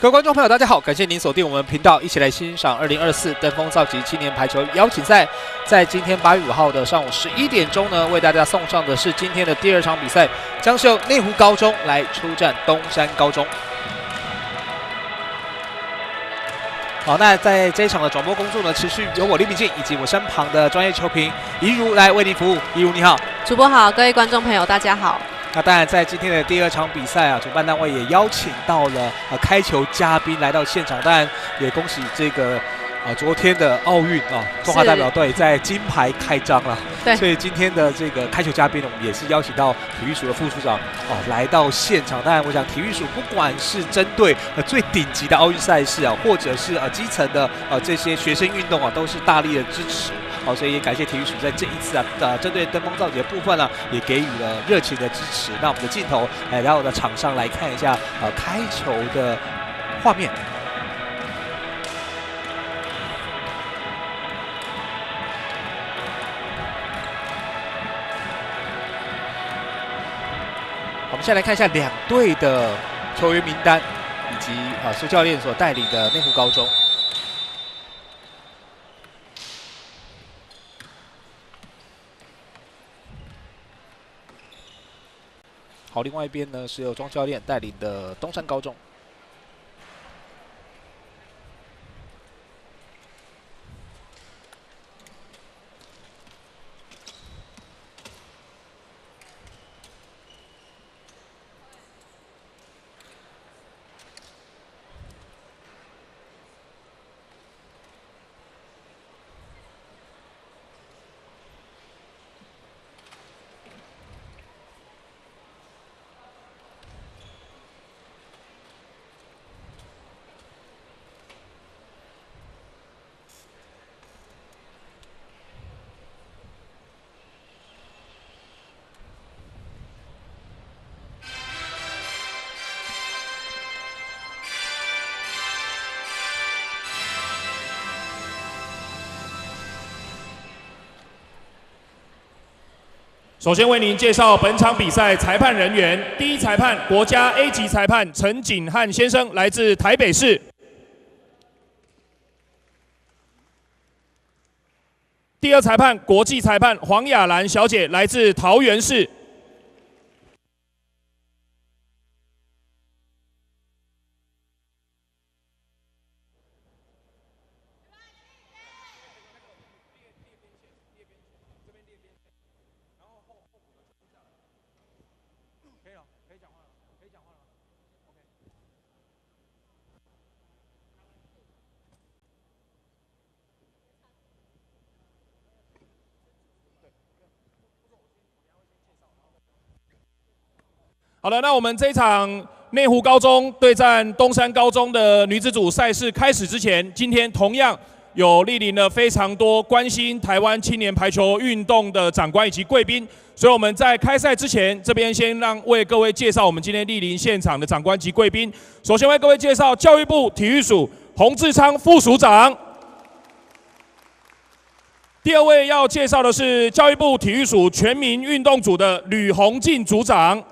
各位观众朋友，大家好，感谢您锁定我们频道，一起来欣赏2024登峰造极青年排球邀请赛。在今天8月5号的上午11点钟呢，为大家送上的是今天的第2场比赛，将是由内湖高中来出战东山高中。好，那在这一场的转播工作呢，持续由我李秉敬以及我身旁的专业球评怡如来为您服务。怡如你好，主播好，各位观众朋友大家好。那当然，在今天的第2场比赛啊，主办单位也邀请到了开球嘉宾来到现场，当然也恭喜这个昨天的奥运啊，中华代表队在金牌开张了。对，所以今天的这个开球嘉宾呢，我们也是邀请到体育署的副署长来到现场。当然，我想体育署不管是针对最顶级的奥运赛事啊，或者是基层的这些学生运动啊，都是大力的支持。好，所以也感谢体育署在这一次针对登峰造极的部分呢，也给予了热情的支持。那我们的镜头来到我的场上来看一下开球的画面。我们先来看一下2队的球员名单，以及苏教练所带领的内湖高中。好，另外一边呢是由庄教练带领的东山高中。首先为您介绍本场比赛裁判人员。第一裁判国家 A 级裁判陈景汉先生，来自台北市。第2裁判国际裁判黄雅兰小姐，来自桃园市。好了，那我们这一场内湖高中对战东山高中的女子组赛事开始之前，今天同样有莅临了非常多关心台湾青年排球运动的长官以及贵宾，所以我们在开赛之前，这边先为各位介绍我们今天莅临现场的长官及贵宾。首先为各位介绍教育部体育署洪志昌副署长。第2位要介绍的是教育部体育署全民运动组的吕宏进组长。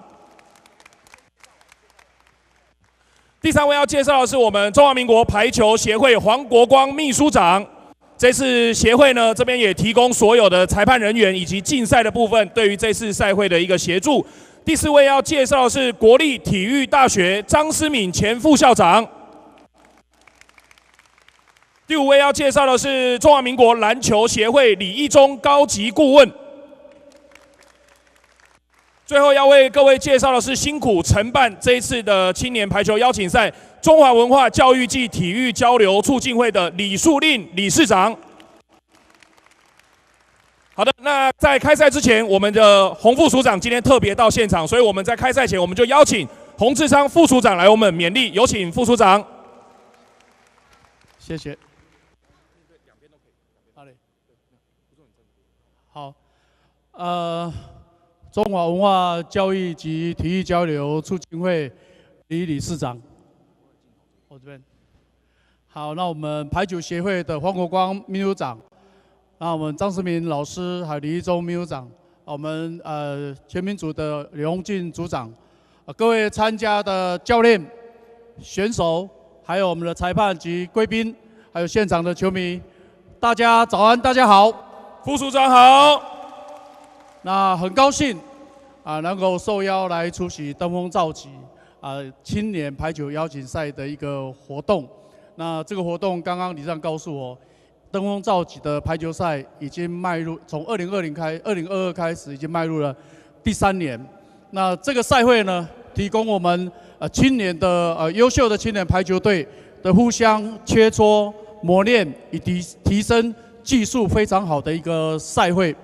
第3位要介绍的是我们中华民国排球协会黄国光秘书长。这次协会呢，这边也提供所有的裁判人员以及竞赛的部分，对于这次赛会的一个协助。第4位要介绍的是国立体育大学张思敏前副校长。第5位要介绍的是中华民国篮球协会李义忠高级顾问。最后要为各位介绍的是辛苦承办这一次的青年排球邀请赛中华文化教育暨体育交流促进会的李树令理事长。好的，那在开赛之前，我们的洪副署长今天特别到现场，所以我们在开赛前我们就邀请洪志昌副署长来我们勉励，有请副署长。谢谢。好，中华文化教育及体育交流促进会李理事长，我这边。好，那我们排球协会的黄国光秘书长，那我们张世明老师还有李一中秘书长，我们全民组的刘宏进组长，各位参加的教练、选手、还有我们的裁判及贵宾，还有现场的球迷，大家早安，大家好。副署长好。那很高兴能够受邀来出席登峰造极青年排球邀请赛的一个活动。那这个活动刚刚理事长告诉我，登峰造极的排球赛已经迈入从2022开始，已经迈入了第3年。那这个赛会呢，提供我们青年的优秀的青年排球队的互相切磋、磨练以及提升技术非常好的一个赛会。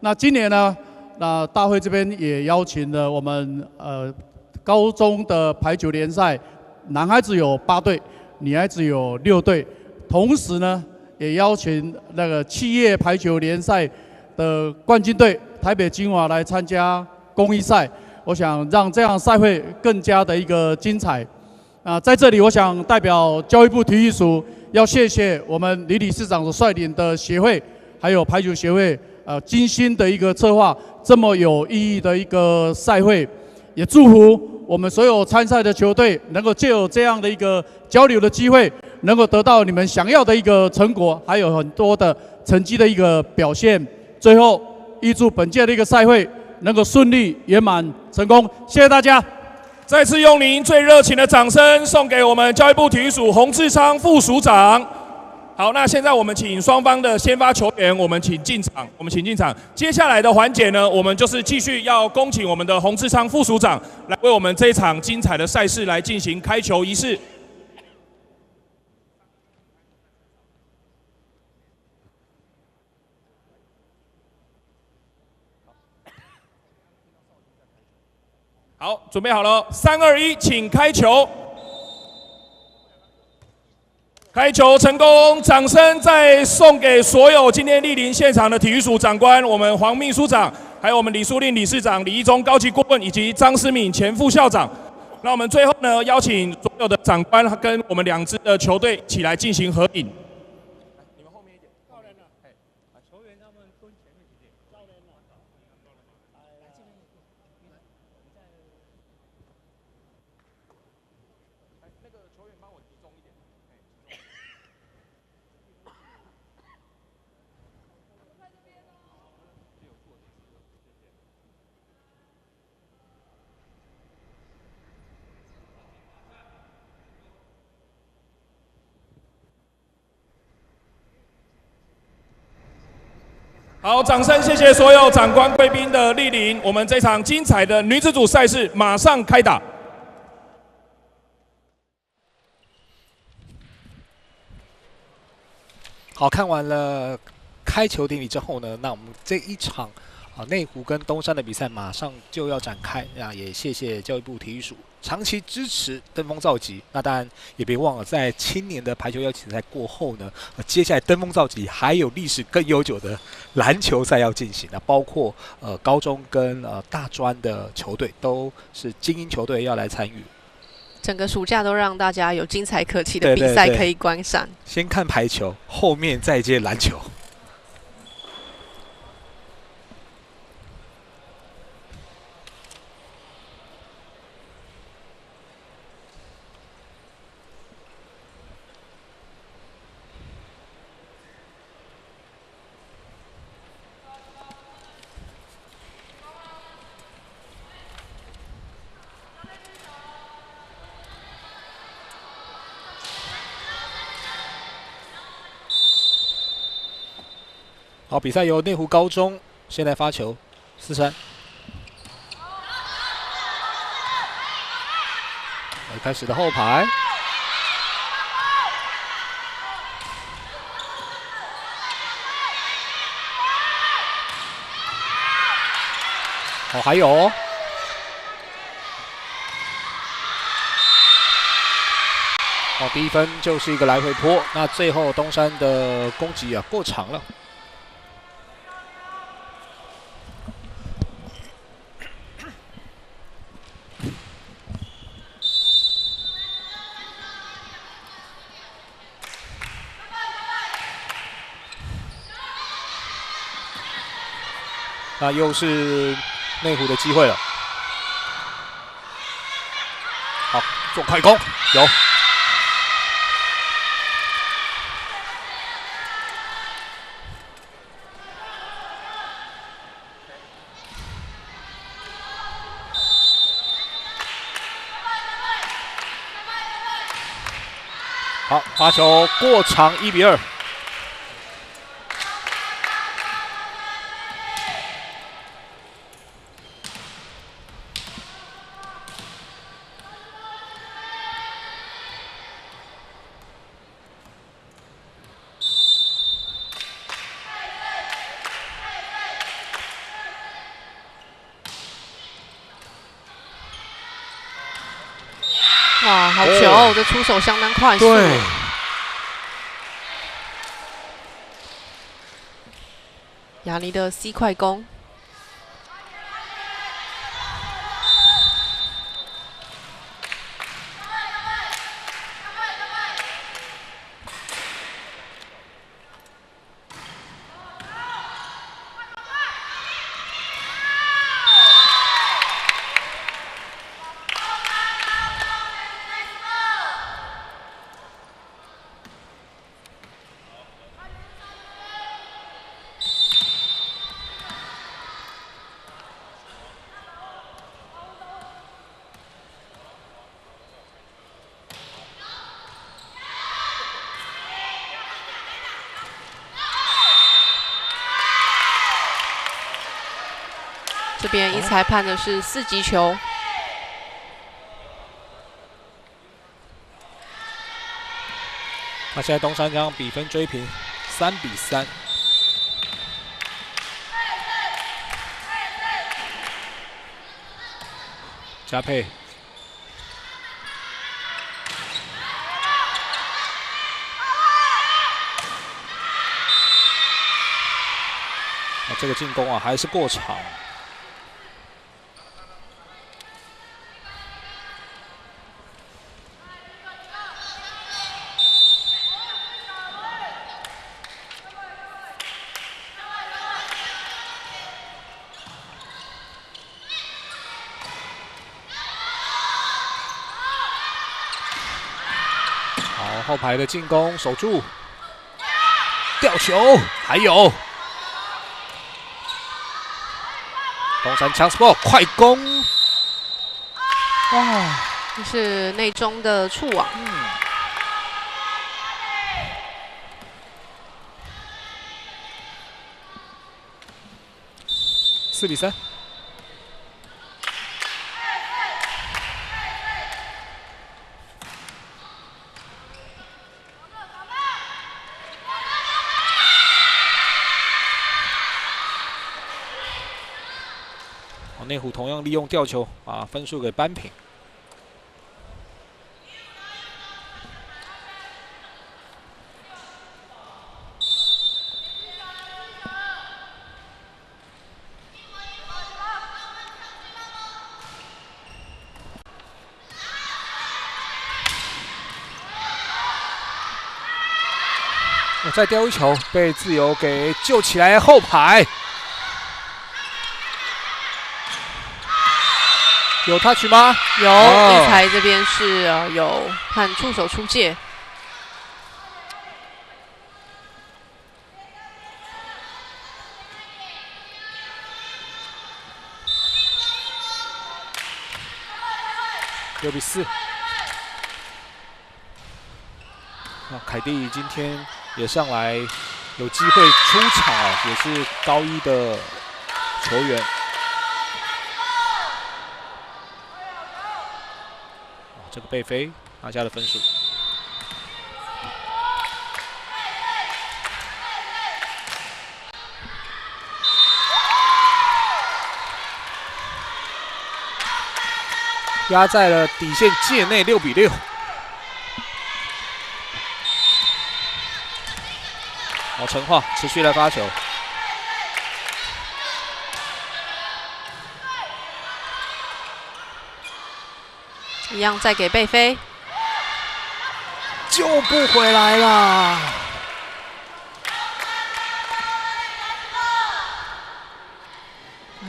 那今年呢，那大会这边也邀请了我们高中的排球联赛，男孩子有8队，女孩子有6队，同时呢，也邀请那个企业排球联赛的冠军队台北精华来参加公益赛。我想让这样赛会更加的一个精彩。在这里我想代表教育部体育署，要谢谢我们李理事长所率领的协会，还有排球协会，精心的一个策划这么有意义的一个赛会，也祝福我们所有参赛的球队能够藉由这样的一个交流的机会，能够得到你们想要的一个成果，还有很多的成绩的一个表现。最后，预祝本届的一个赛会能够顺利圆满成功，谢谢大家。再次用您最热情的掌声送给我们教育部体育署洪志昌副署长。好，那现在我们请双方的先发球员，我们请进场。接下来的环节呢，我们就是继续要恭请我们的洪志昌副署长来为我们这一场精彩的赛事来进行开球仪式。好，准备好了，3、2、1，请开球！开球成功，掌声再送给所有今天莅临现场的体育署长官，我们黄秘书长，还有我们李书令理事长、李一中高级顾问以及张思敏前副校长。那我们最后呢，邀请所有的长官跟我们2支的球队一起来进行合影。你们后面一点，教练呢？球员他们蹲前面一点。教练呢？那个球员帮我集中一点。好，掌声谢谢所有长官贵宾的莅临，我们这场精彩的女子组赛事马上开打。好，看完了开球典礼之后呢，那我们这一场内湖跟东山的比赛马上就要展开也谢谢教育部体育署长期支持登峰造极。那当然也别忘了，在青年的排球邀请赛过后呢，接下来登峰造极还有历史更悠久的篮球赛要进行。那包括高中跟大专的球队都是精英球队要来参与。整个暑假都让大家有精彩可期的比赛可以观赏。先看排球，后面再接篮球。好，比赛由内湖高中现在发球，43。开始的后排，还有第一分就是一个来回波。那最后东山的攻击过长了。那又是内湖的机会了。好，做快攻有。好，发球过长，1比2。哇，好球！这出手相当快速。对。雅尼的 C 快攻。这边一裁判的是4级球。那现在东山将比分追平，3比3。加配。这个进攻啊，还是过长。好，后排的进攻守住，吊球，还有。 东山强 ball 快攻，哇，这是内中的触网。4比3。内湖同样利用吊球，把分数给扳平。再丢一球，被自由给救起来，后排。 有 touch 吗？有，一裁这边是有判触手出界。6比4。那凯蒂今天也上来，有机会出场啊，也是高一的球员。 这个贝飞拿下了分数。压在了底线界内，6比6。好，陈化持续来发球。 一样再给贝飞，救不回来啦！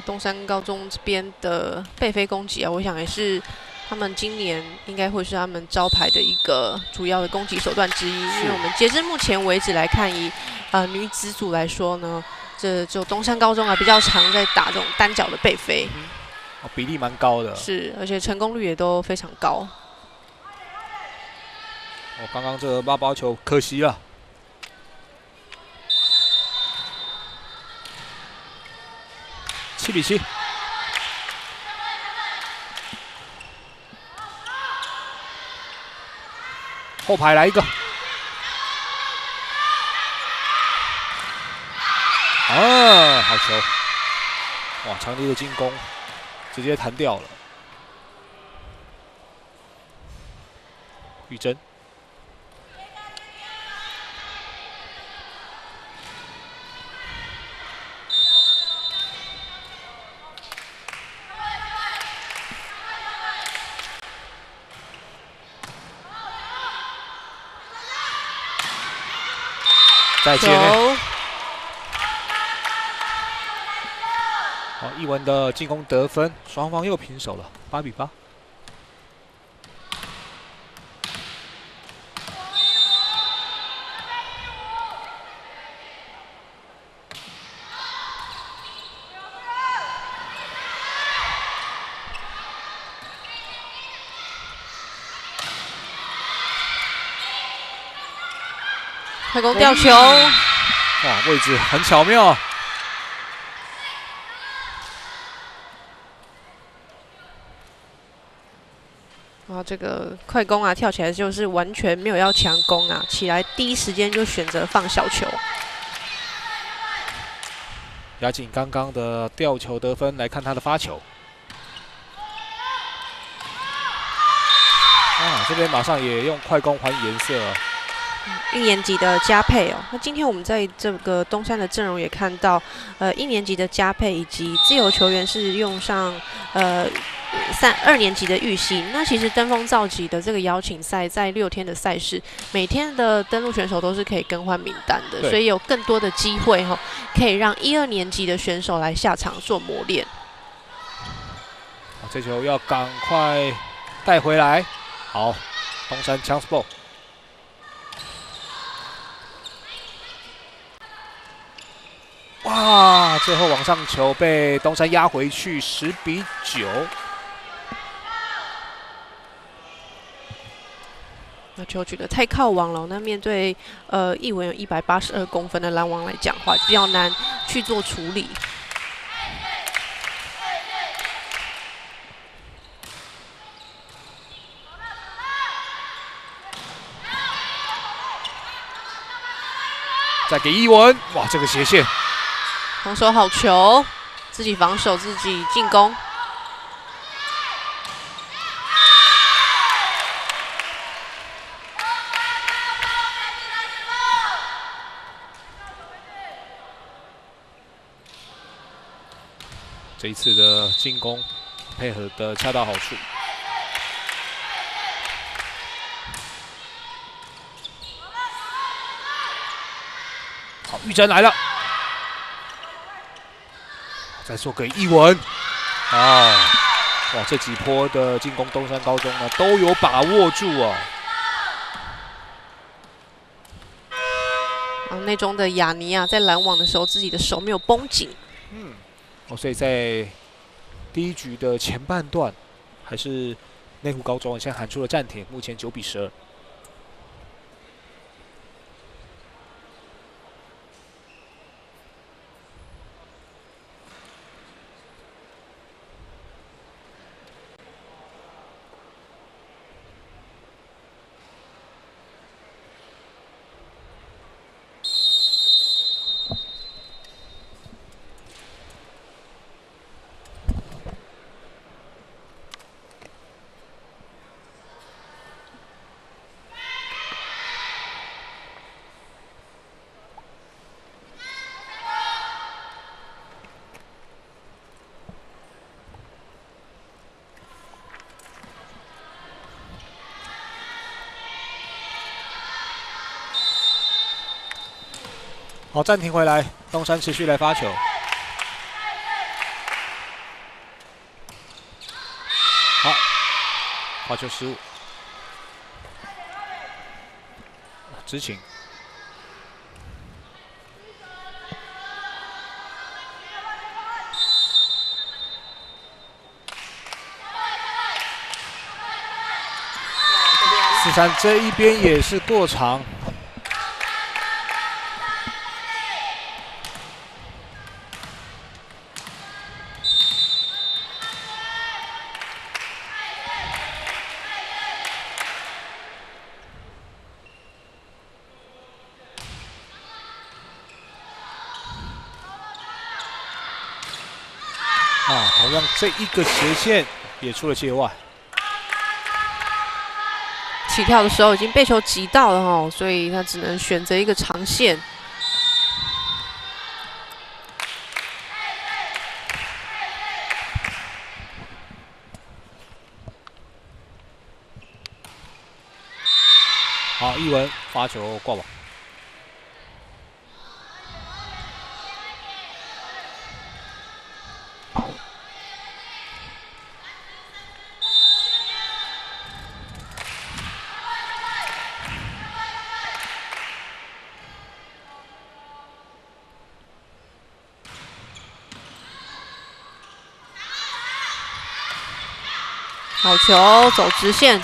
东山高中这边的贝飞攻击啊，我想也是他们今年应该会是他们招牌的一个主要的攻击手段之一。因为我们截至目前为止来看，以女子组来说呢，这就东山高中啊比较常在打这种单脚的贝飞。 比例蛮高的，是，而且成功率也都非常高。哦，刚刚这个8包球可惜了。7比7。后排来一个。啊，好球！哇，强力的进攻直接弹掉了。玉珍。再接呢。好，一文的进攻得分，双方又平手了，8比8。快攻吊球，哇，位置很巧妙。哇，这个快攻啊，跳起来就是完全没有要强攻啊，起来第一时间就选择放小球。雅景刚刚的吊球得分，来看他的发球。啊，这边马上也用快攻还颜色。1年级的加配哦，那今天我们在这个东山的阵容也看到，1年级的加配以及自由球员是用上2年级的玉溪。那其实登峰造极的这个邀请赛，在6天的赛事，每天的登录选手都是可以更换名单的，所以有更多的机会哈，可以让1、2年级的选手来下场做磨练。这球要赶快带回来，好，东山 chance ball。哇！最后往上球被东山压回去，10比9。那球举得太靠网了，那面对一文有182公分的拦网来讲话，比较难去做处理。再给一文，哇，这个斜线。防守好球，自己防守自己进攻。这一次的进攻配合的恰到好处。好，玉珍来了。再做给一文，哇，这几波的进攻东山高中呢都有把握住哦。内中的雅尼啊，在拦网的时候自己的手没有绷紧，所以在第一局的前半段，还是内湖高中现在喊出了暂停，目前9比12。好，暂停回来，东山持续来发球。好，发球失误，执勤。4 3这一边也是过长。同样这一个斜线也出了界外。起跳的时候已经被球击到了哦，所以他只能选择一个长线。好，一文发球挂网。好球，走直线。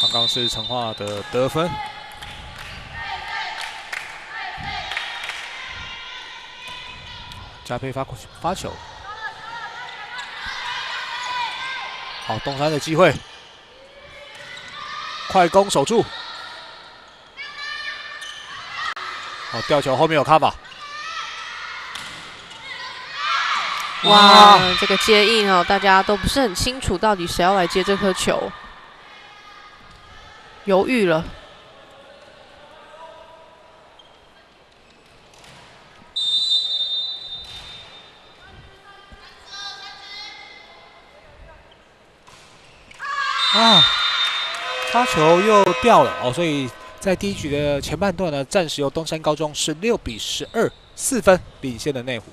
刚刚是陈化的得分。加佩发球。好，东山的机会，快攻守住。好，吊球后面有卡法。哇，这个接应哦，大家都不是很清楚到底谁要来接这颗球，犹豫了。发球又掉了哦，所以在第一局的前半段呢，暂时由东山高中16比12 4分领先的内湖。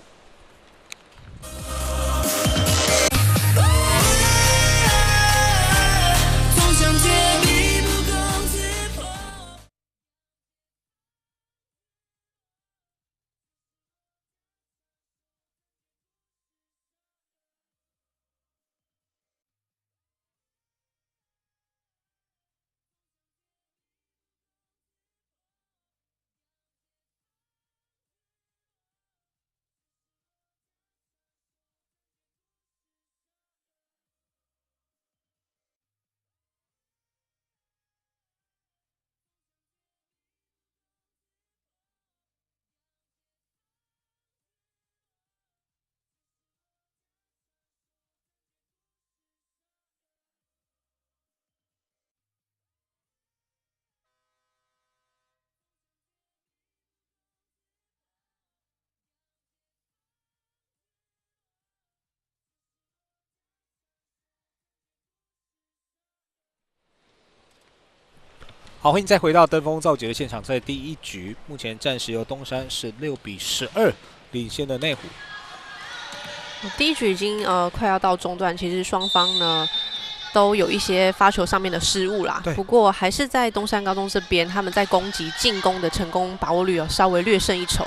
好，欢迎再回到登峰造极的现场，在第一局，目前暂时由东山16比12领先的内湖。第一局已经快要到中段，其实双方呢都有一些发球上面的失误啦。不过还是在东山高中这边，他们在攻击进攻的成功把握率有稍微略胜一筹。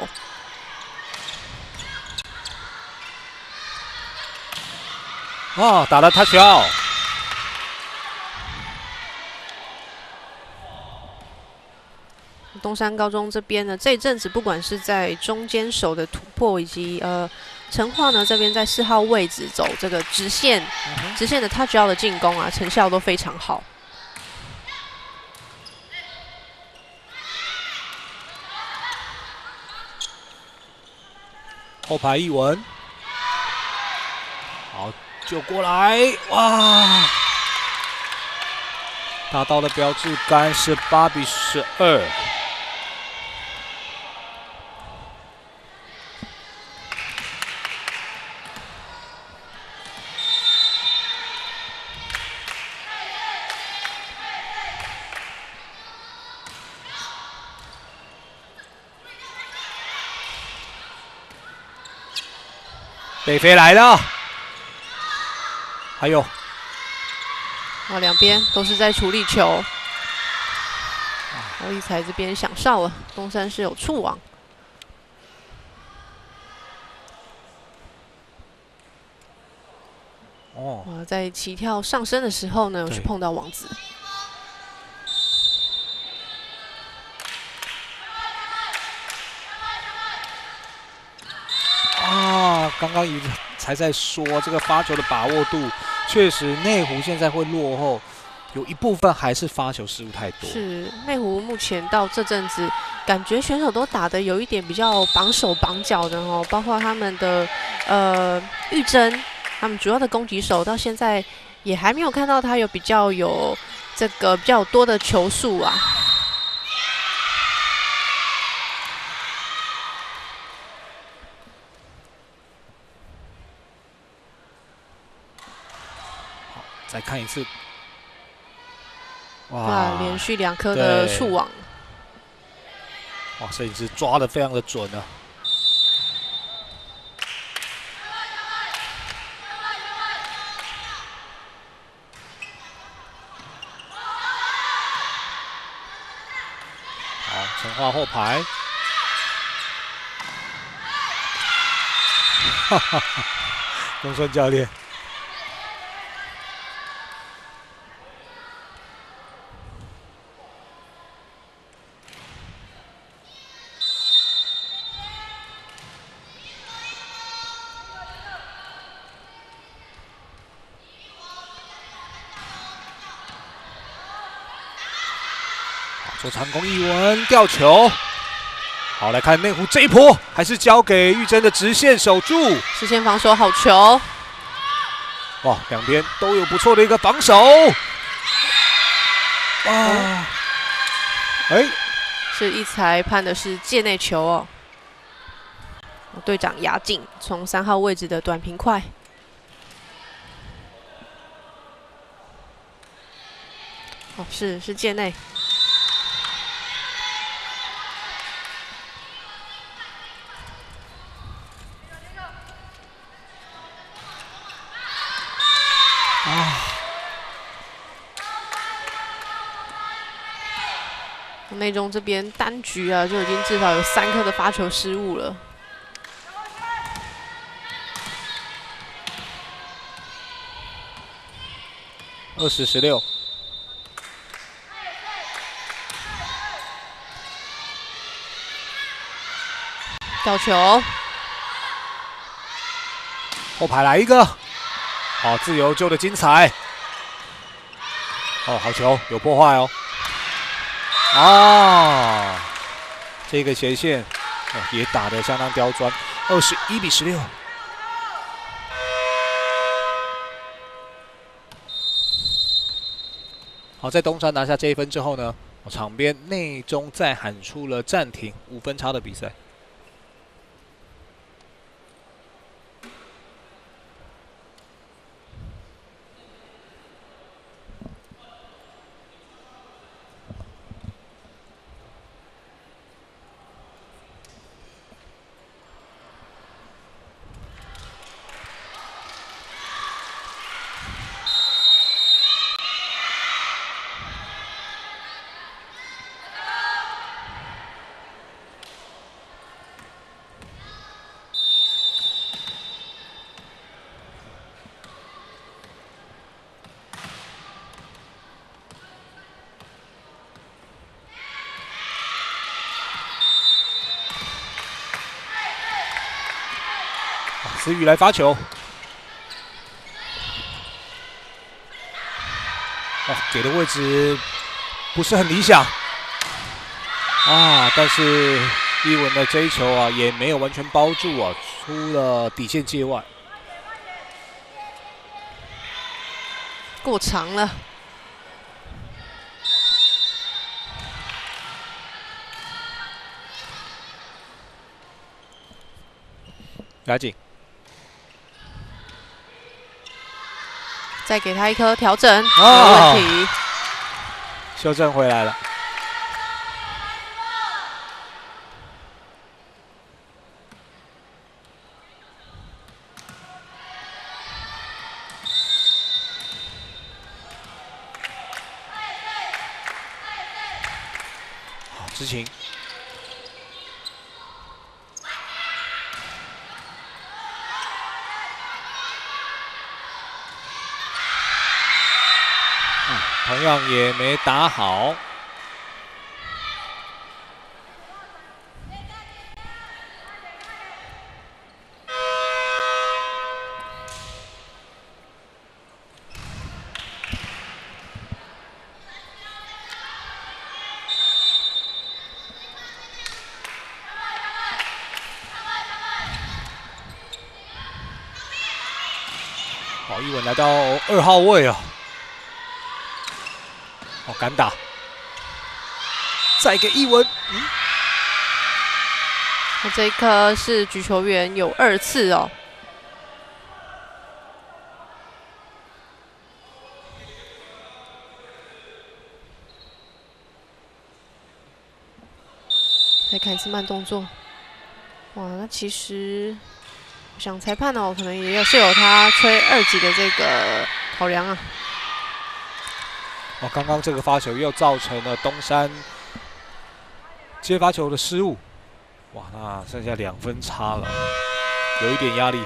打了 touch out。东山高中这边呢，这一阵子不管是在中间手的突破，以及陈化呢这边在4号位置走这个直线的 touch out 的进攻啊，成效都非常好。后排一文，好救过来，哇！打到了标志杆，18比12。北飞来了，还有，两边都是在处理球。欧一才这边响哨了，东山是有触网。哦，在起跳上升的时候呢，去碰到网子。啊，刚刚才在说这个发球的把握度，确实内湖现在会落后，有一部分还是发球失误太多。是内湖目前到这阵子，感觉选手都打得有一点比较绑手绑脚的哦，包括他们的玉珍，他们主要的攻击手到现在也还没有看到他有比较多的球数啊。再看一次，哇，连续2颗的触网，哇，摄影师抓得非常的准啊！好，陈化后排，哈哈哈，东顺教练。做长弓一文吊球，好，来看内湖这一波，还是交给玉珍的直线守住，视线防守好球，哇，两边都有不错的一个防守，哇，哎，是一裁判的是界内球哦，队长压进从3号位置的短平快，哦，是界内。内中这边单局啊，就已经至少有3颗的发球失误了。20-16，吊球，后排来一个，好，自由救的精彩，哦，好球，有破坏哦。啊，这个斜线也打得相当刁钻，21-16。好，在东山拿下这一分之后呢，场边内中再喊出了暂停，5分差的比赛。思雨来发球，哦，给的位置不是很理想啊，但是一文的这一球啊也没有完全包住啊，出了底线界外，过长了。压紧。再给他一颗调整，没有问题。修正回来了。好，知情。同样也没打好。好，一文来到2号位啊！哦，敢打，再给一文。那这一颗是举球员有2次哦。再看一次慢动作。哇，那其实我想裁判哦，可能也是有他吹2级的这个考量啊。哦，刚刚这个发球又造成了东山接发球的失误。哇，那剩下2分差了，有一点压力。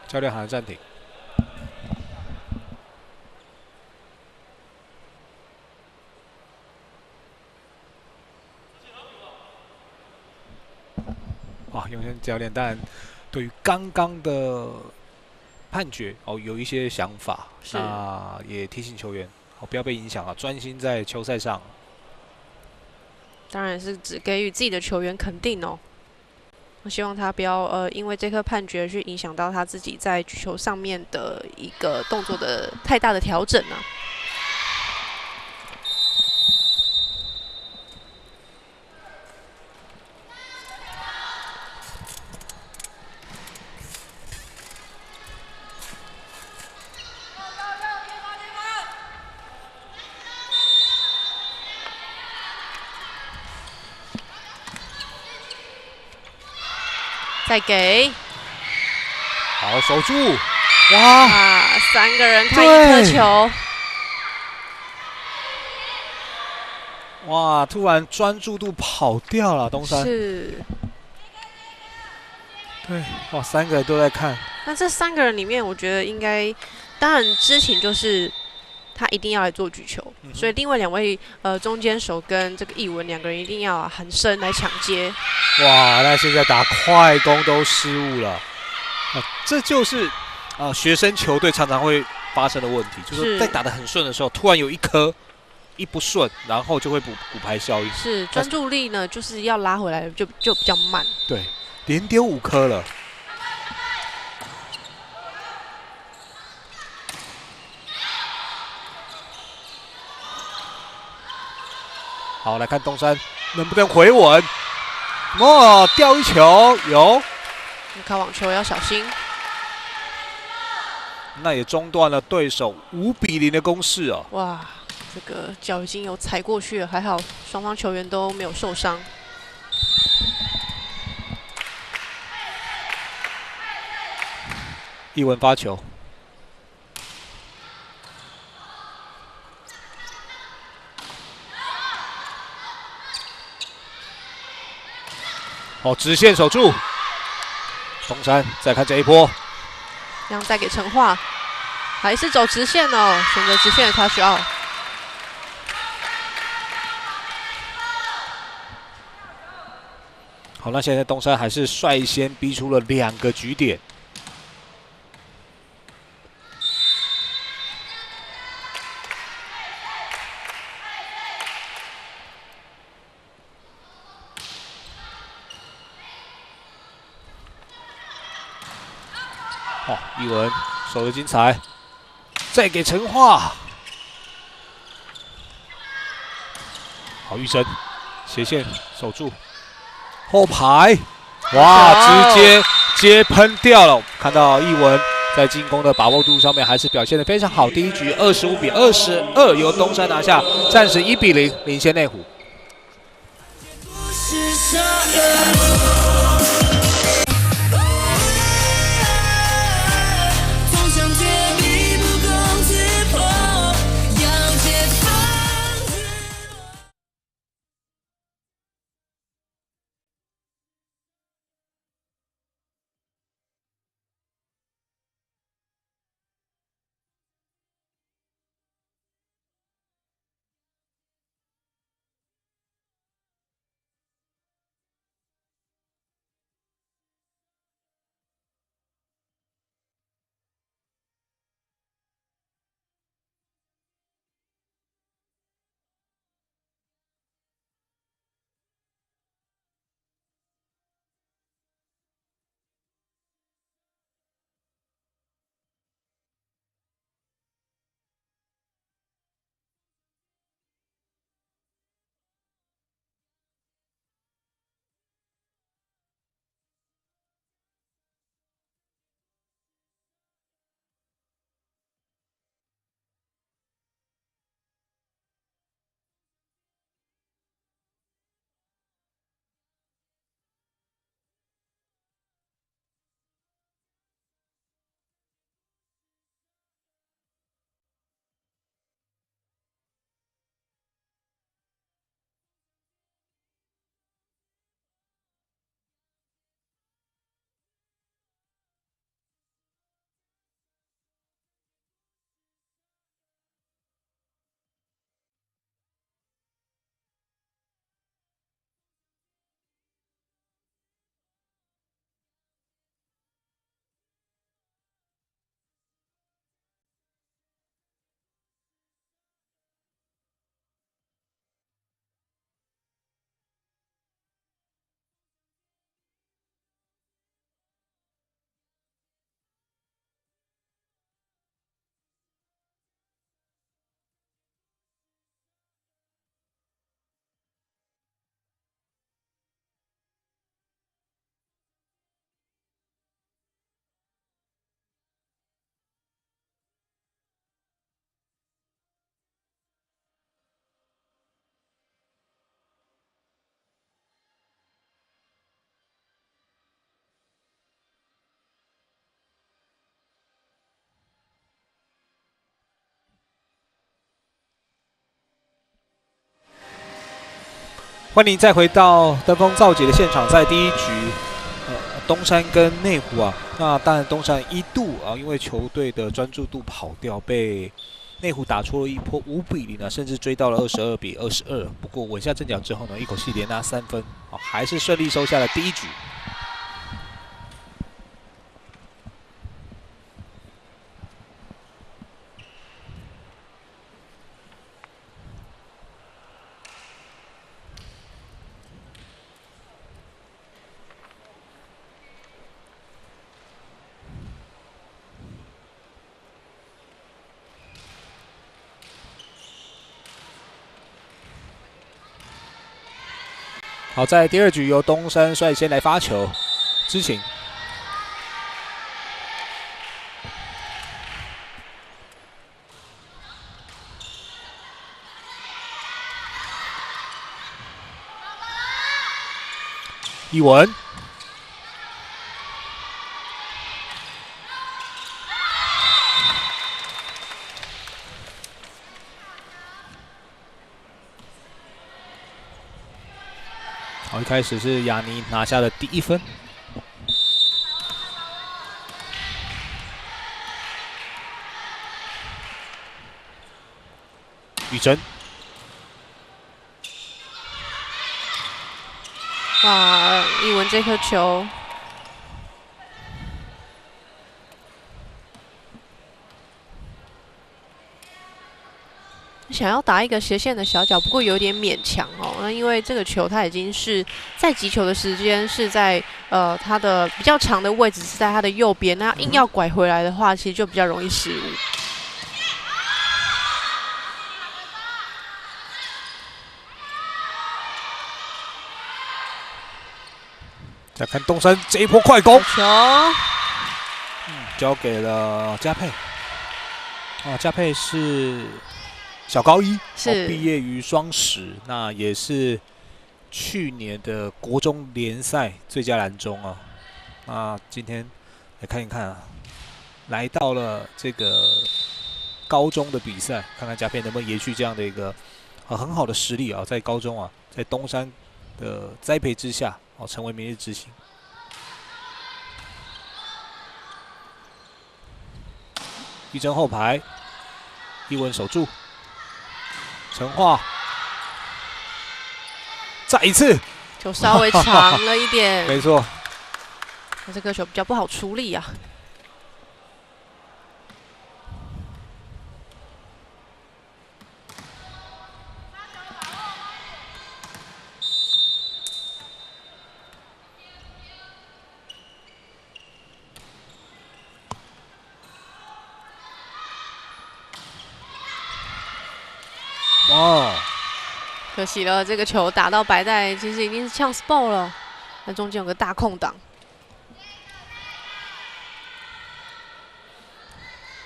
教练喊暂停。哇，永轩教练但对于刚刚的判决哦有一些想法，那也提醒球员哦不要被影响了，专心在球赛上。当然是只给予自己的球员肯定哦。我希望他不要因为这颗判决去影响到他自己在举球上面的一个动作的太大的调整啊。再给，好守住，哇！3个人看1颗球，哇！突然专注度跑掉了，东山是，对，哇，3个人都在看。那这3个人里面，我觉得应该，当然知情就是他一定要来做举球，所以另外2位中间手跟这个艺文2个人一定要很深来抢接。哇，那现在打快攻都失误了，这就是学生球队常常会发生的问题，就是在打得很顺的时候，突然有一颗一不顺，然后就会骨牌效应。是专注力呢，就是要拉回来就比较慢。对，连丢5颗了。好，来看东山能不能回稳。哦，掉一球有。看网球要小心。那也中断了对手5-0的攻势哦。哇，这个脚已经有踩过去了，还好双方球员都没有受伤。一文发球。哦，直线守住，东山再看这一波，这样再给陈化，还是走直线哦，选择直线的他需要。好，那现在东山还是率先逼出了2个局点。好，一文守得精彩，再给陈化。好，玉珍斜线守住，后排，哇，直接接喷掉了。看到一文在进攻的把握度上面还是表现得非常好。第一局25-22由东山拿下，暂时1-0领先内湖。欢迎再回到登峰造极的现场，在第一局，东山跟内湖啊，那当然东山一度啊，因为球队的专注度跑掉，被内湖打出了一波5-0啊，甚至追到了22-22。不过稳下阵脚之后呢，一口气连拿3分，啊，还是顺利收下了第一局。好，在第二局由东山率先来发球，知情。一文，好，一开始是雅尼拿下了第1分。雨珍，哇，一文这颗球，想要打一个斜线的小角，不过有点勉强哦。那因为这个球它已经是在击球的时间是在它的比较长的位置是在它的右边，那硬要拐回来的话，其实就比较容易失误。再看东山这一波快攻，球，交给了嘉佩。啊，嘉佩是小高一，是毕业于双十，那也是去年的国中联赛最佳篮中啊。那今天来看一看啊，来到了这个高中的比赛，看看嘉佩能不能延续这样的一个很好的实力啊，在高中啊，在东山的栽培之下，哦，成为明日之星。一针后排，一文守住，陈化，再一次，球稍微长了一点，没错，那这个球比较不好处理啊。哇，可惜了，这个球打到白带，其实已经是呛 ball 了。那中间有个大空档，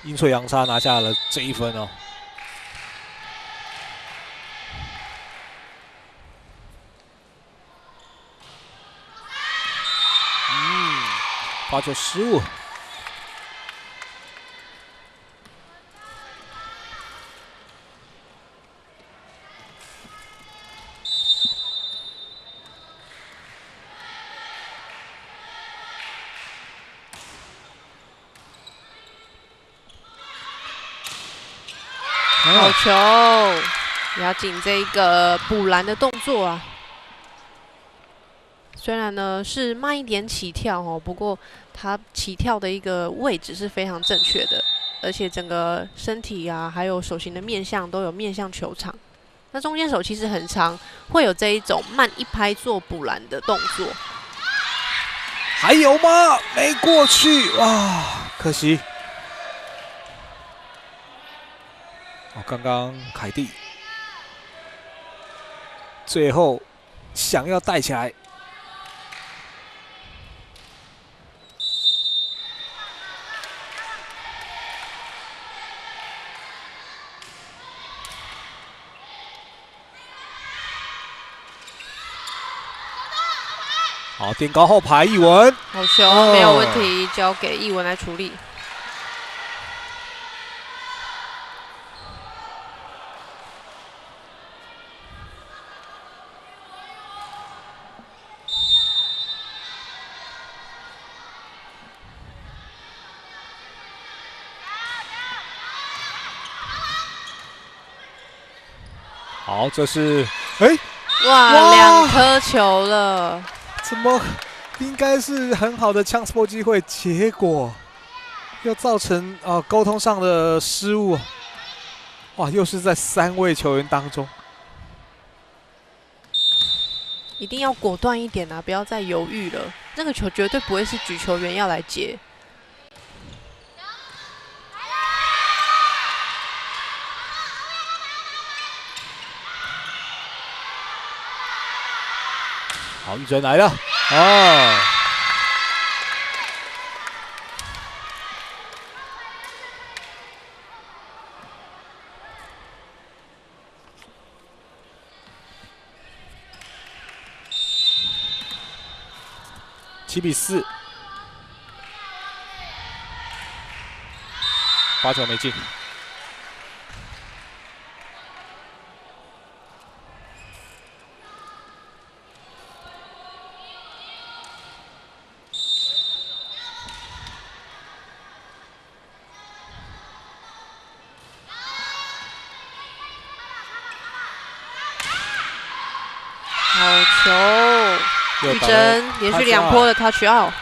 阴翠阳沙拿下了这1分哦。发球失误。好球，要紧这一个补篮的动作啊。虽然呢是慢一点起跳哦，不过他起跳的一个位置是非常正确的，而且整个身体啊，还有手型的面向都有面向球场。那中间手其实很长，会有这一种慢一拍做补篮的动作。还有吗？没过去，哇，可惜。哦，刚刚凯蒂最后想要带起来，好，垫高后排，一文，好球，没有问题，交给一文来处理。好，这是哎，哇，2颗球了，怎么应该是很好的chance ball机会，结果又造成沟通上的失误。哇，又是在3位球员当中，一定要果断一点啊，不要再犹豫了。那个球绝对不会是举球员要来接。好，玉珍来了，哦。7比4，发球没进。好球，玉珍连续2波的 touch out。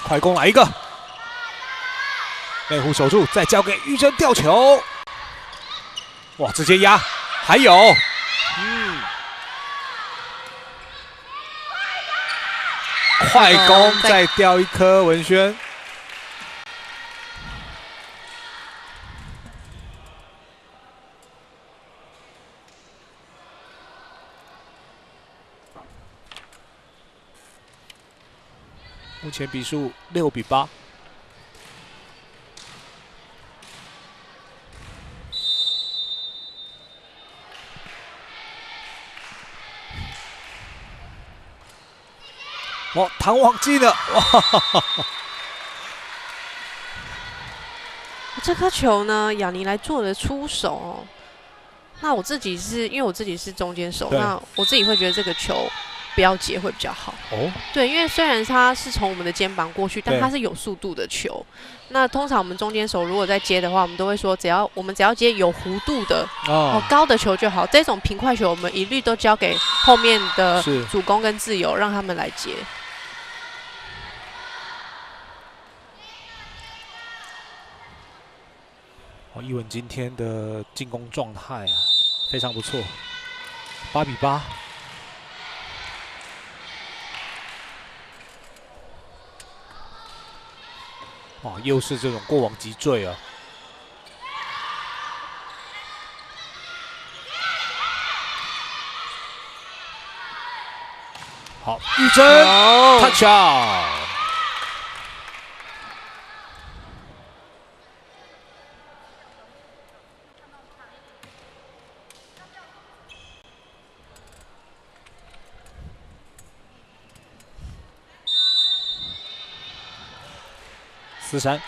快攻来一个，内湖守住，再交给玉珍吊球，哇，直接压，还有，快攻再吊一颗，文轩。目前比数6比8。哇，弹网进了！哇，这颗球呢，雅尼来做的出手哦。那我自己是因为我自己是中间手，那我自己会觉得这个球不要接会比较好。哦，对，因为虽然它是从我们的肩膀过去，但它是有速度的球。那通常我们中间手如果在接的话，我们都会说，我们只要接有弧度的高的球就好。这种平快球，我们一律都交给后面的主攻跟自由，让他们来接。一文今天的进攻状态啊，非常不错，8比8。哦，又是这种过往击坠啊！好，玉珍 touch out。4-3，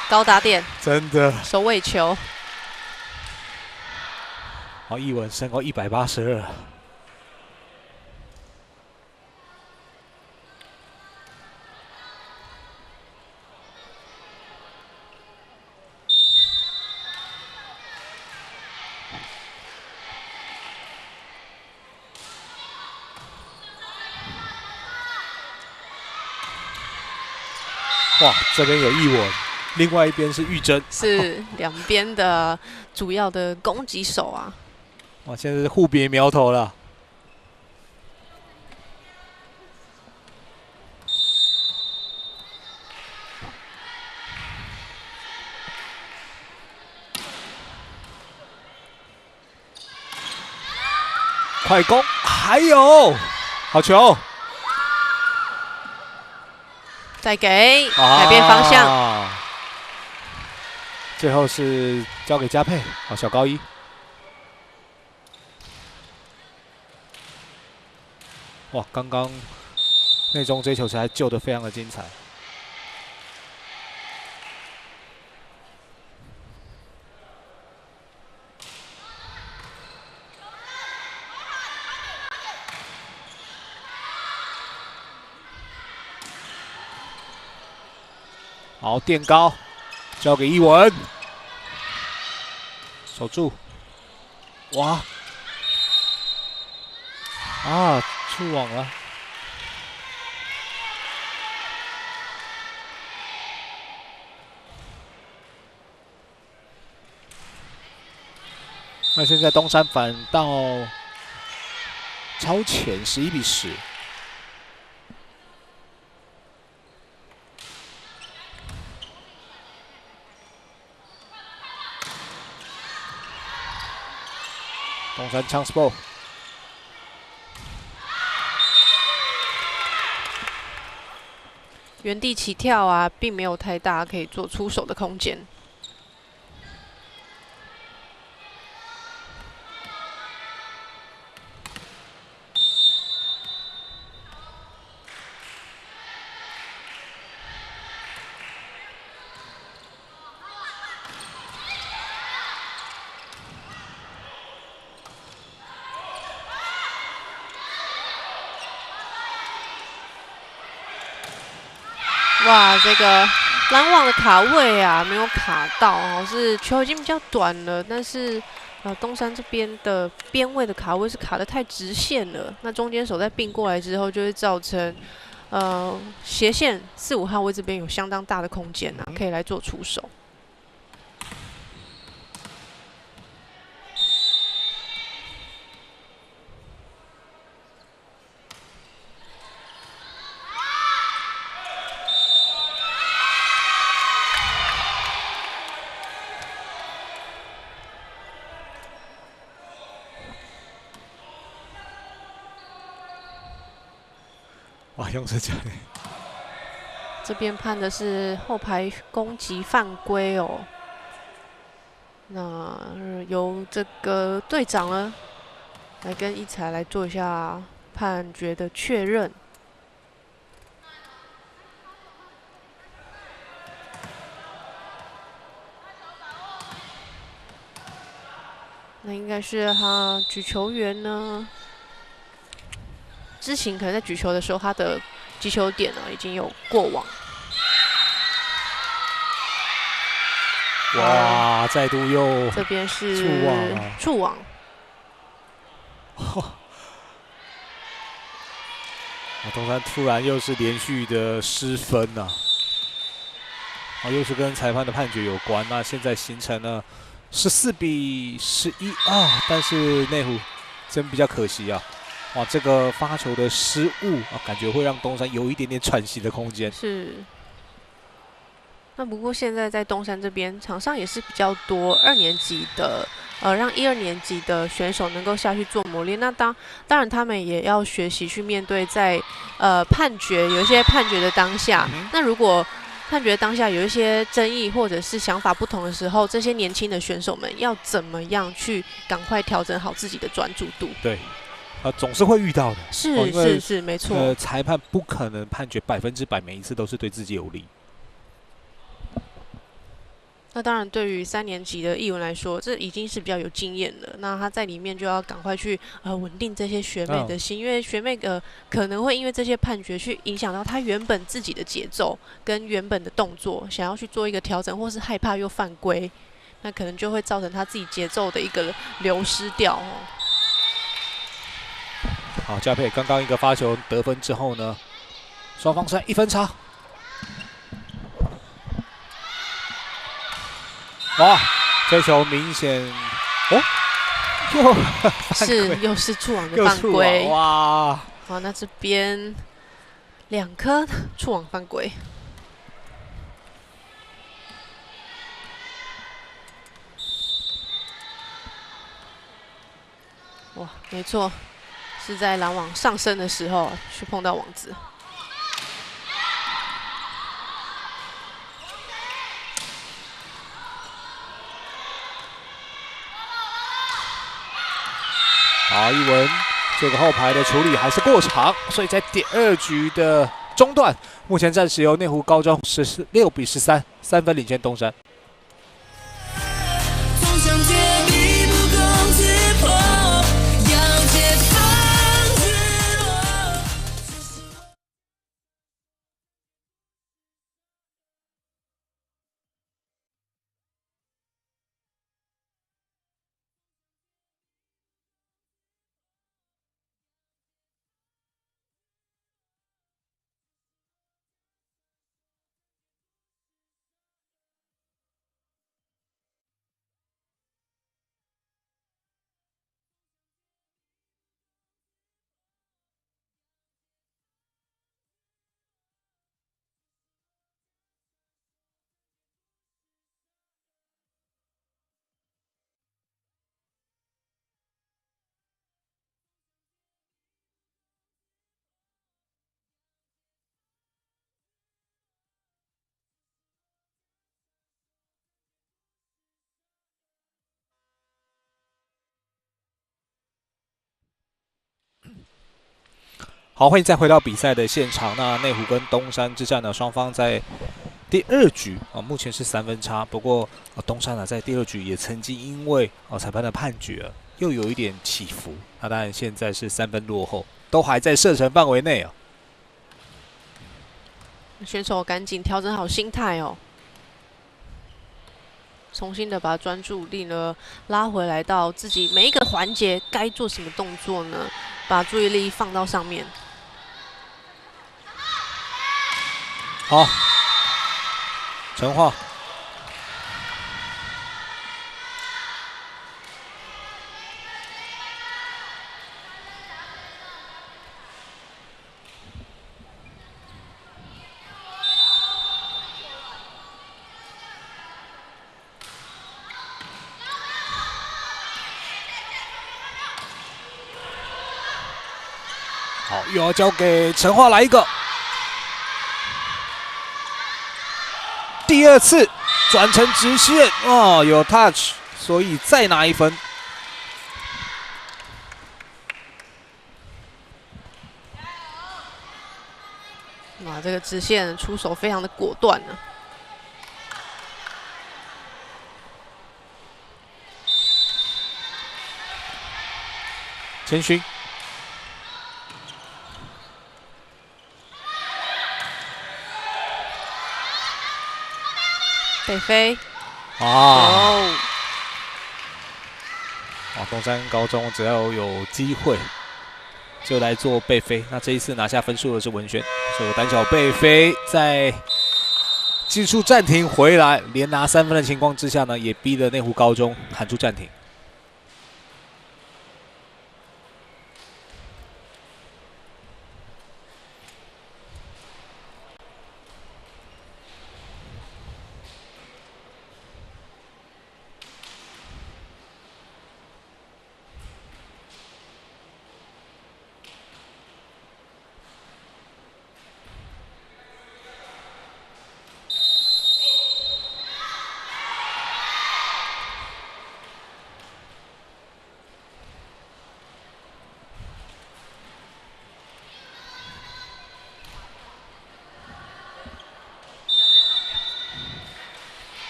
高打点，真的首尾球。好，一文身高182。哇，这边有一文，另外一边是玉珍，是两边的主要的攻击手啊。哇，现在是互别苗头了。快攻，还有好球。再给，改变方向。最后是交给佳佩，好，小高一。哇，刚刚内中这球才救得非常的精彩。好，垫高，交给一文，守住。哇！啊，触网了。那现在东山反倒超前，11比10。东山 chance ball。原地起跳啊，并没有太大可以做出手的空间。哇，这个拦网的卡位啊，没有卡到哦，是球已经比较短了，但是东山这边的边位的卡位是卡得太直线了，那中间手再并过来之后，就会造成斜线4、5号位这边有相当大的空间啊，可以来做出手。哇，用这脚练。这边判的是后排攻击犯规哦。那由这个队长呢，来跟一才来做一下判决的确认。那应该是他举球员呢。之前可能在举球的时候，他的击球点呢已经有过网。哇，再度又这边是触网啊！触网。东山突然又是连续的失分呐、又是跟裁判的判决有关。那现在形成了14比11啊，但是内湖真比较可惜啊。哇，这个发球的失误啊，感觉会让东山有一点点喘息的空间。是。那不过现在在东山这边，场上也是比较多2年级的，让1、2年级的选手能够下去做磨练。那当然他们也要学习去面对在判决有一些判决的当下。那如果判决当下有一些争议或者是想法不同的时候，这些年轻的选手们要怎么样去赶快调整好自己的专注度？对。总是会遇到的，是，没错。裁判不可能判决100%每一次都是对自己有利。那当然，对于3年级的艺文来说，这已经是比较有经验了。那他在里面就要赶快去稳定这些学妹的心，因为学妹可能会因为这些判决去影响到他原本自己的节奏跟原本的动作，想要去做一个调整，或是害怕又犯规，那可能就会造成他自己节奏的一个流失掉哦。好，嘉佩刚刚一个发球得分之后呢，双方剩1分差。哇，这球明显又是触网的犯规。哇，好，那这边2颗触网犯规。哇，没错。是在拦网上升的时候去碰到网子。好，一文这个后排的处理还是过长，所以在第2局的中段，目前暂时由内湖高中16比13，3分领先东山。好，欢迎再回到比赛的现场。那内湖跟东山之战呢，双方在第2局啊，目前是3分差。不过东山呢，在第2局也曾经因为裁判的判决又有一点起伏。那当然现在是3分落后，都还在射程范围内啊。选手赶紧调整好心态哦，重新的把专注力呢拉回来到自己每一个环节该做什么动作呢？把注意力放到上面。好，陈化。好，又要交给陈化来一个。第2次转成直线哦，有 touch， 所以再拿1分。哇，这个直线出手非常的果断呢。陈勋。北飞啊！东山高中只要有机会就来做背飞。那这一次拿下分数的是文轩，所以胆小背飞在技术暂停回来，连拿3分的情况之下呢，也逼得内湖高中喊出暂停。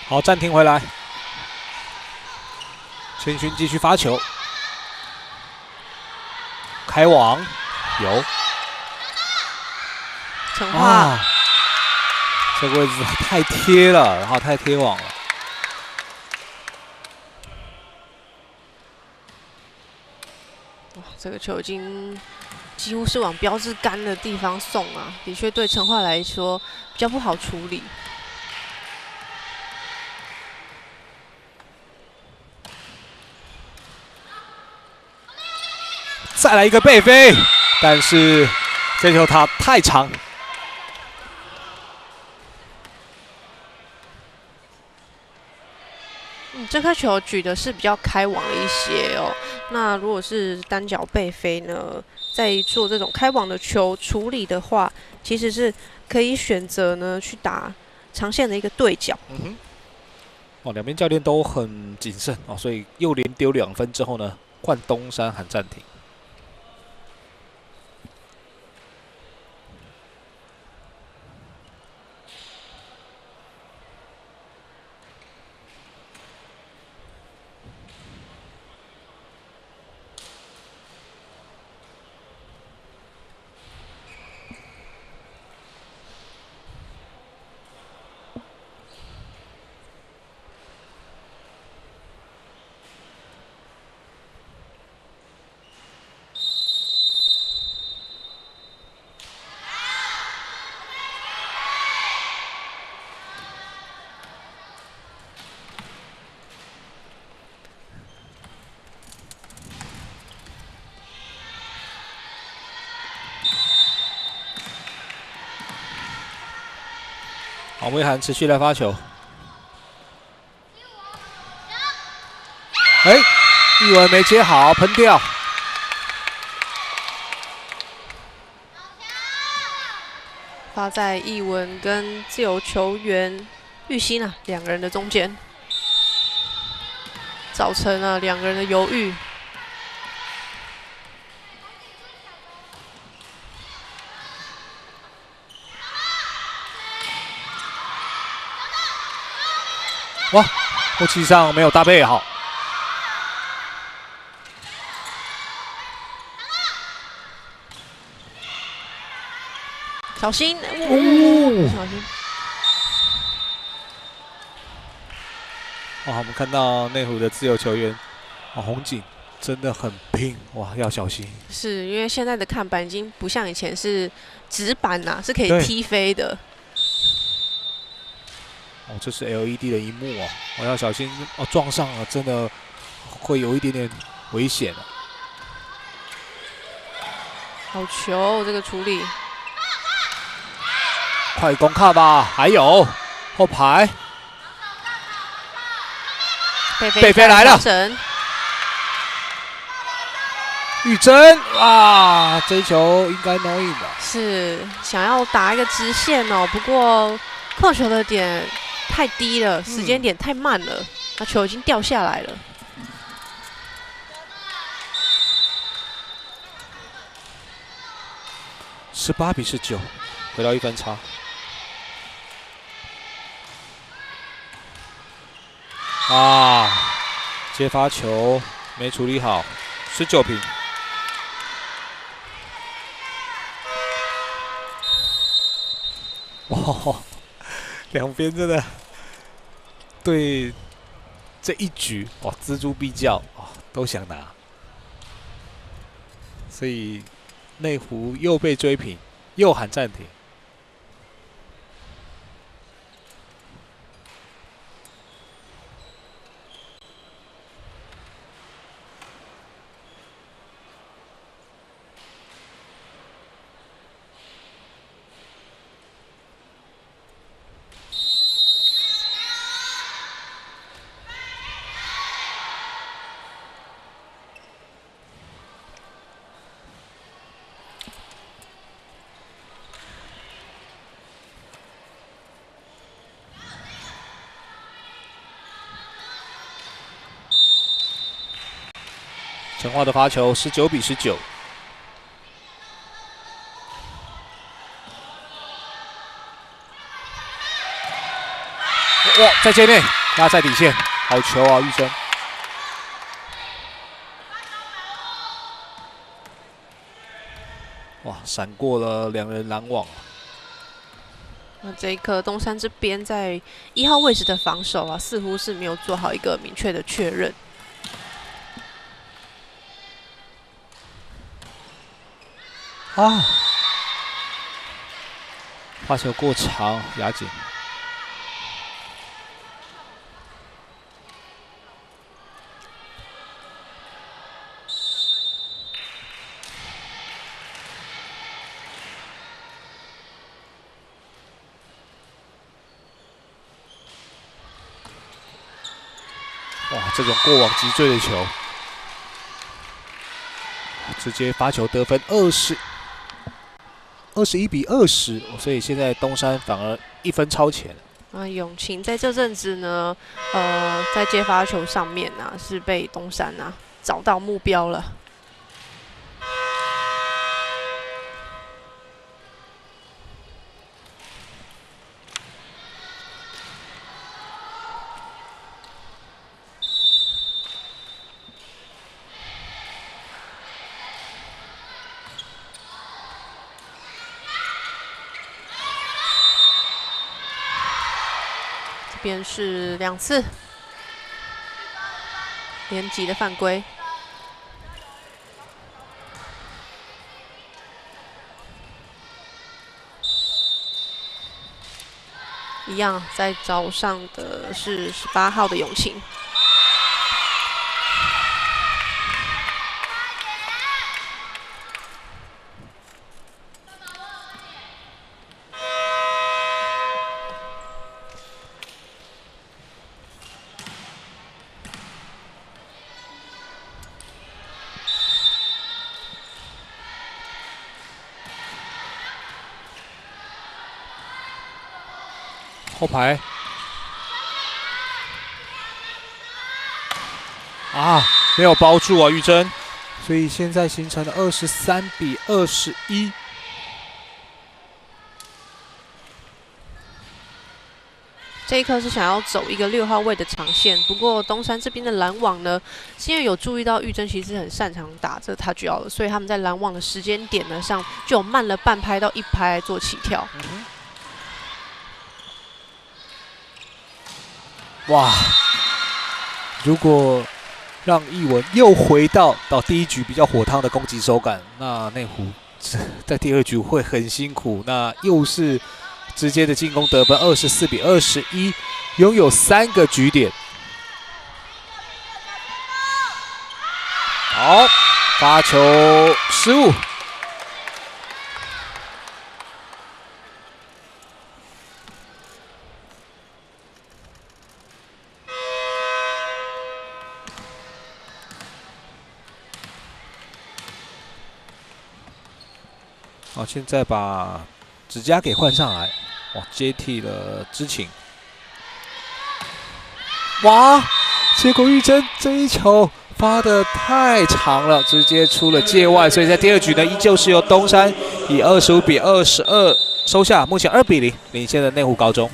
好，暂停回来，陈勋继续发球，开网有，陈化，这个位置太贴了，然后太贴网了。哇，这个球已经几乎是往标志杆的地方送啊，的确对陈化来说比较不好处理。再来一个背飞，但是这球它太长。这颗球举的是比较开网了一些哦。那如果是单脚背飞呢，在做这种开网的球处理的话，其实是可以选择呢去打长线的一个对角。两边教练都很谨慎哦，所以又连丢2分之后呢，换东山喊暂停。黄威涵持续来发球。哎，一文没接好，喷掉。发在艺文跟自由球员玉兴啊2个人的中间，造成了2个人的犹豫。哇，默契上没有搭配好。小心！小心！哇，我们看到内湖的自由球员洪景真的很拼，哇，要小心。是因为现在的看板已经不像以前是直板呐、是可以踢飞的。哦，这是 LED 的荧幕哦，我要小心哦，撞上了真的会有一点点危险了。好球，这个处理。快攻卡吧，还有后排，贝贝来了，玉珍啊，这一球应该 no in 的。是想要打一个直线哦，不过控球的点太低了，时间点太慢了，那球已经掉下来了。18比19，回到1分差。啊，接发球没处理好，19平。哇，两边真的对这一局哇锱铢必较啊，都想拿，所以内湖又被追平，又喊暂停。陈华的发球19比19。哇，在界内压在底线，好球啊，玉珍。哇，闪过了2人拦网。那这一刻，东山这边在1号位置的防守啊，似乎是没有做好一个明确的确认。啊，发球过长，亚锦。哇，这种过往击坠的球，直接发球得分21比20，所以现在东山反而1分超前。永晴在这阵子呢，在接发球上面呢、是被东山找到目标了。这边是2次连击的犯规。一样，在找上的是18号的永晴。后排啊，没有包住啊，玉珍，所以现在形成了23-21。这一颗是想要走一个6号位的长线，不过东山这边的拦网呢，因为有注意到玉珍其实很擅长打这touch out的，所以他们在拦网的时间点呢上就有慢了半拍到1拍做起跳。哇！如果让艺文又回到第一局比较火烫的攻击手感，那内湖在第2局会很辛苦。那又是直接的进攻得分，24-21，拥有3个局点。好，发球失误。好，现在把指甲给换上来，哇，接替了知情。哇，结果玉珍这一球发得太长了，直接出了界外，所以在第2局呢，依旧是由东山以25-22收下，目前2-0领先的内湖高中。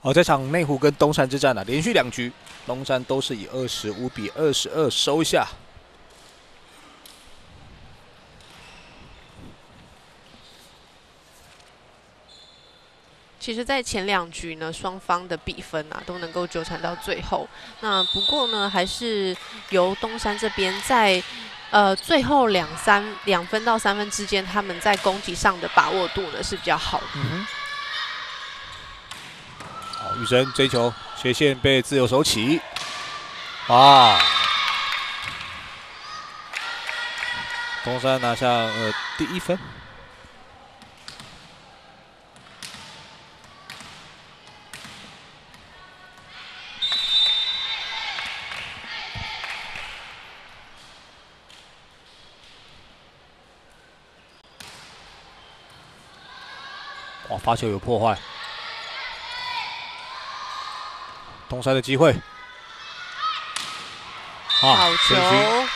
好，这场内湖跟东山之战连续2局，东山都是以25-22收下。其实，在前2局呢，双方的比分都能够纠缠到最后。那不过呢，还是由东山这边在最后2分到3分之间，他们在攻击上的把握度呢是比较好的。好，玉珍这一球斜线被自由手起，哇！东山拿下第1分。哇，发球有破坏，东山的机会。好球，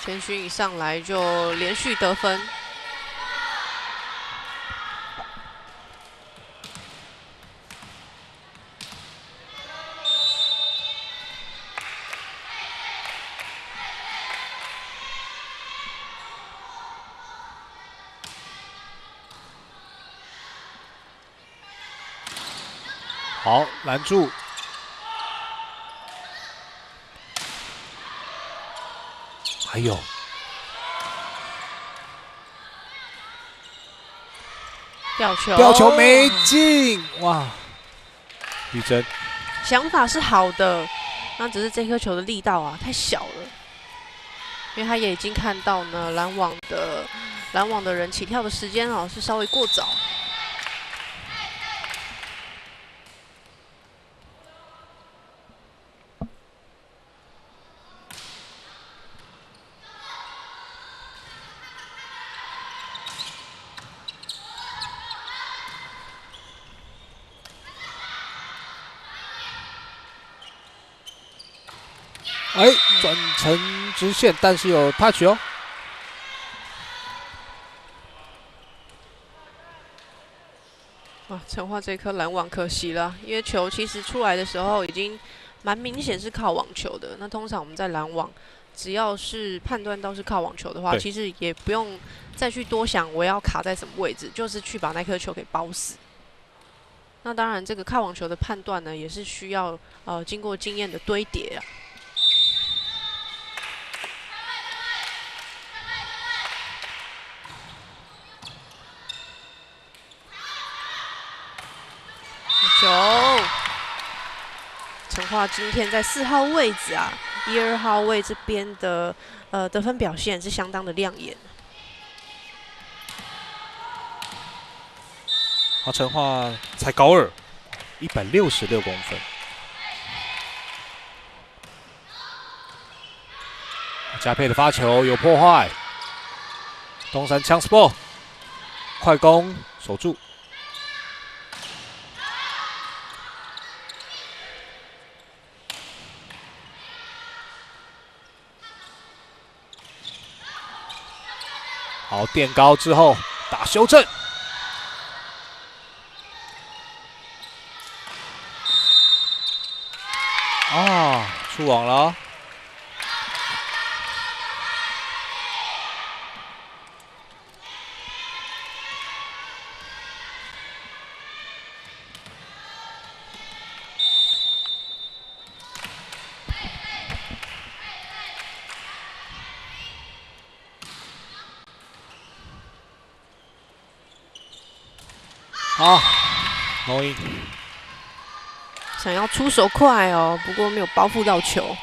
千勋一上来就连续得分。好，拦住。还有，吊球没进，哇！玉珍想法是好的，那只是这颗球的力道啊太小了，因为他也已经看到呢拦网的人起跳的时间哦是稍微过早。哎，转成直线，但是有 touch 哦。哇，陈化这颗拦网可惜了，因为球其实出来的时候已经蛮明显是靠网球的。那通常我们在拦网，只要是判断到是靠网球的话，其实也不用再去多想我要卡在什么位置，就是去把那颗球给包死。那当然，这个靠网球的判断呢，也是需要经过经验的堆叠啊。球，陈化今天在4号位置啊，1、2号位这边的得分表现是相当的亮眼。好，陈化才高2， 166公分。加佩的发球有破坏，东山chance ball， 快攻守住。好，垫高之后打修正，啊，出网了。好 ，no in。想要出手快哦，不过没有包覆到球，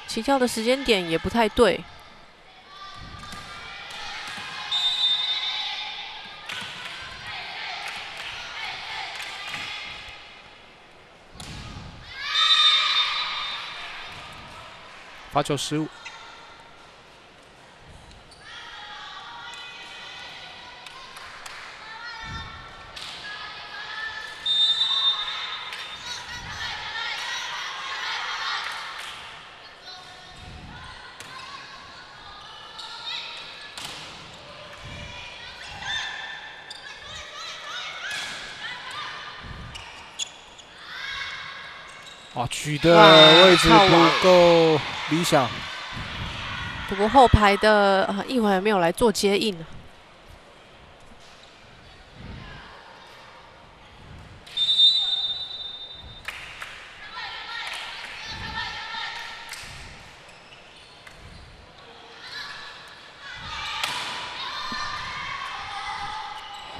起跳的时间点也不太对。发球失误。哇，举的位置不够理想。不过后排的一会儿没有来做接应。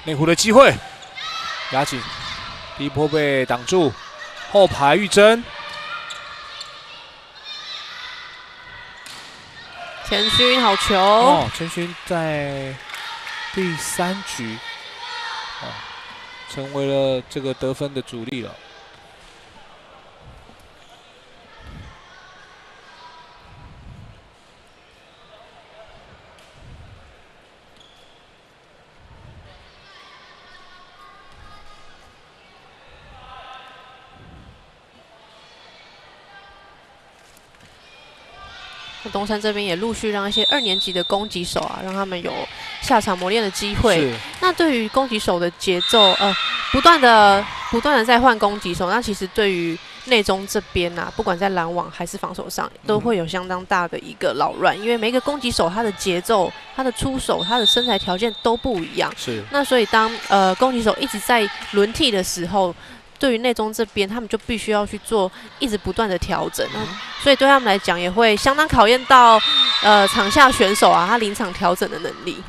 内湖的机会，压紧，第一波被挡住，后排玉珍。千勋好球！哦，千勋在第3局，成为了这个得分的主力了。东山这边也陆续让一些2年级的攻击手啊，让他们有下场磨练的机会。那对于攻击手的节奏，不断的在换攻击手，那其实对于内中这边啊，不管在拦网还是防守上，都会有相当大的一个扰乱，因为每一个攻击手他的节奏、他的出手、他的身材条件都不一样。是。那所以当攻击手一直在轮替的时候，对于内中这边，他们就必须要去做一直不断的调整。所以对他们来讲，也会相当考验到场下选手啊，他临场调整的能力。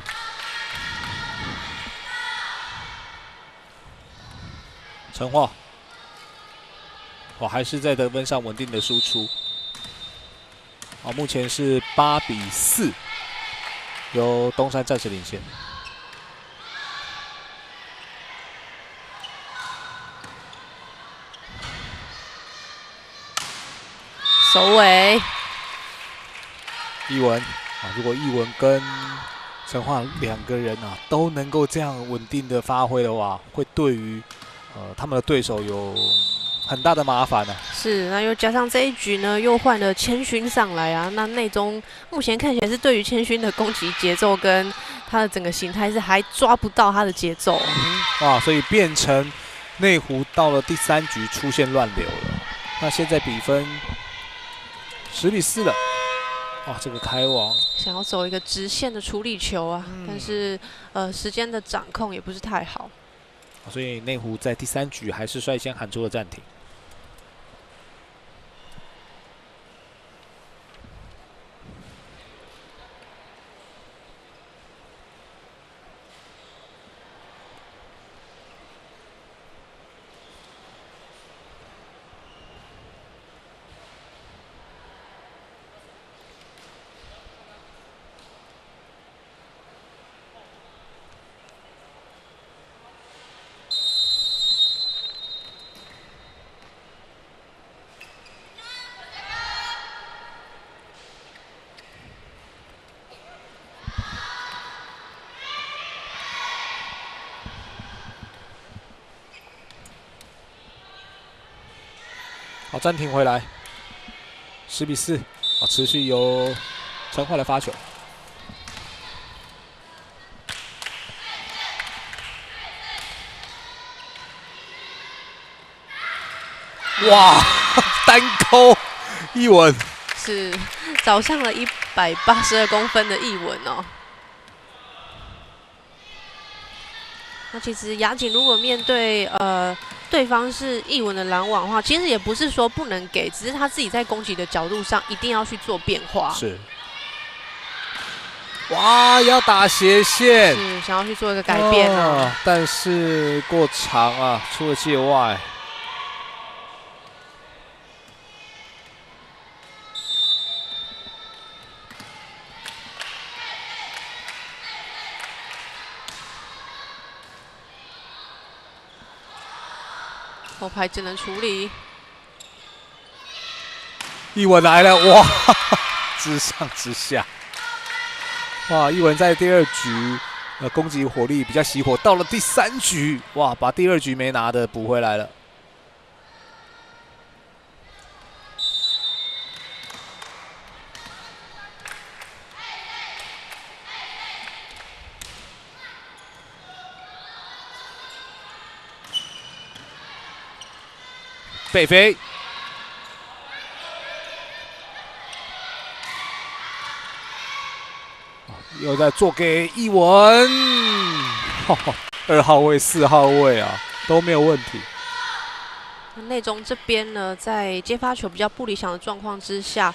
陈化。还是在得分上稳定的输出。目前是8比4，由东山暂时领先。首尾，一文如果一文跟陈化2个人都能够这样稳定的发挥的话，会对于他们的对手有很大的麻烦呢。是，那又加上这一局呢，又换了千勋上来啊。那内中目前看起来是对于千勋的攻击节奏跟他的整个形态是还抓不到他的节奏。所以变成内湖到了第3局出现乱流了。那现在比分10比4了。这个开王想要走一个直线的处理球啊，但是时间的掌控也不是太好。所以内湖在第3局还是率先喊出了暂停。好，暂停回来，10比4，持续由陈化来发球。哇，单扣一文，是找上了182公分的一文哦。那其实雅景如果面对对方是一文的拦网的话，其实也不是说不能给，只是他自己在攻击的角度上一定要去做变化。是。哇，要打斜线，是想要去做一个改变哦。但是过长啊，出了界外。后排只能处理，一文来了，哇，直上直下，哇，一文在第2局攻击火力比较熄火，到了第3局，哇，把第2局没拿的补回来了。北飞，又在做给一文，2号位、4号位都没有问题。内中这边呢，在接发球比较不理想的状况之下，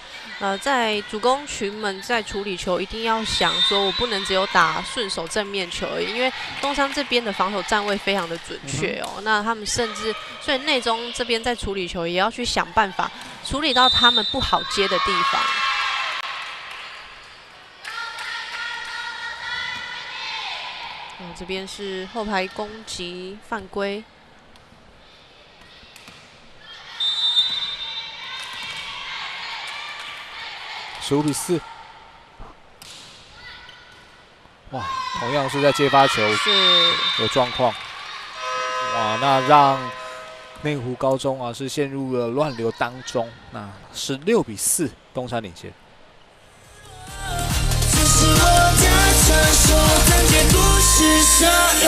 在主攻群们在处理球一定要想说，我不能只有打顺手正面球而已，因为东山这边的防守站位非常的准确哦。那他们甚至，所以内中这边在处理球也要去想办法处理到他们不好接的地方。这边是后排攻击犯规。15比4，哇，同样是在接发球有状况，哇，那让内湖高中是陷入了乱流当中，那16比4，东山领先。传说，暂借故事杀人。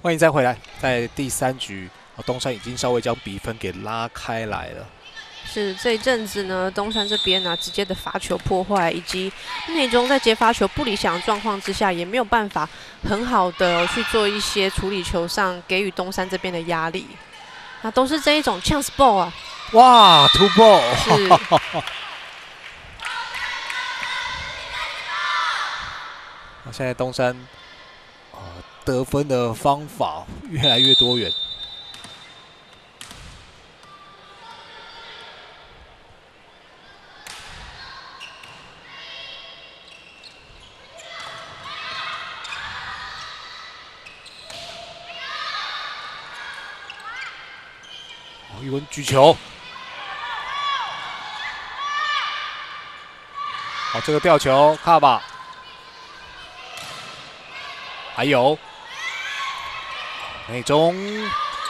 欢迎再回来，在第3局，东山已经稍微将比分给拉开来了。是这一阵子呢，东山这边呢、直接的罚球破坏，以及内中在接发球不理想的状况之下，也没有办法很好的去做一些处理球上给予东山这边的压力。那都是这一种 chance ball 啊！哇，突破！是。现在东山得分的方法越来越多元。一文举球，好，这个吊球卡巴，还有内中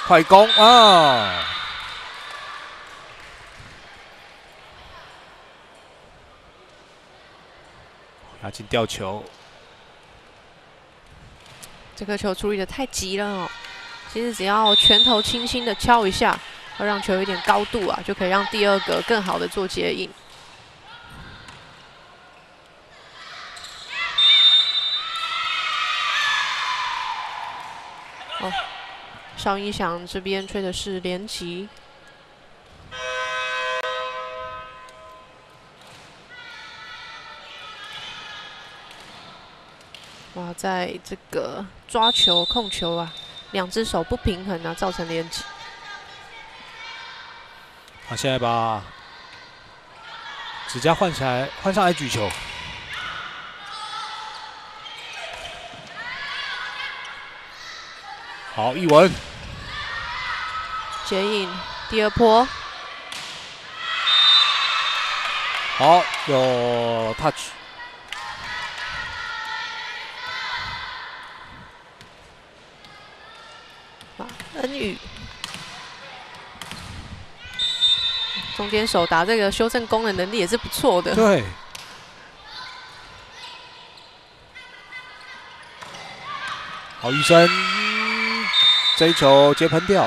快攻啊！压进吊球，这颗球处理的太急了哦。其实只要拳头轻轻的敲一下，要让球有一点高度啊，就可以让第二个更好的做接应。哦，邵音响这边吹的是连击。哇，在这个抓球、控球啊，两只手不平衡啊，造成连击。他现在把指甲换上来举球。好，一文接应第二波，好，有 touch。恩宇中间手打这个修正功的能力也是不错的。对，好，玉生这一球接喷掉。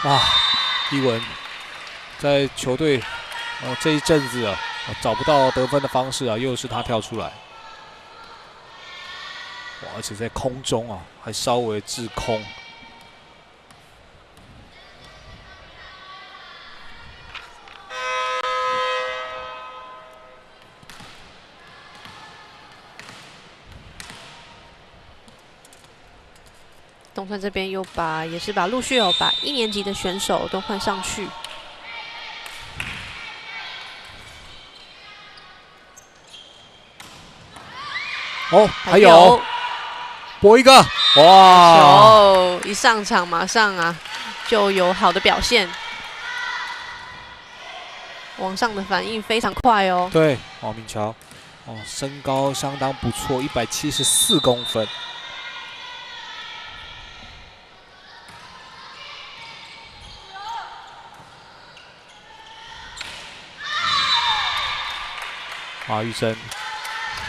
哇，一文在球队这一阵子啊，找不到得分的方式啊，又是他跳出来，哇，而且在空中啊，还稍微滞空。东川这边又也是陆续有把1年级的选手都换上去。哦，还有拨一个，哇！球一上场马上啊就有好的表现，往上的反应非常快哦。对，王明桥，身高相当不错，174公分。啊，玉珍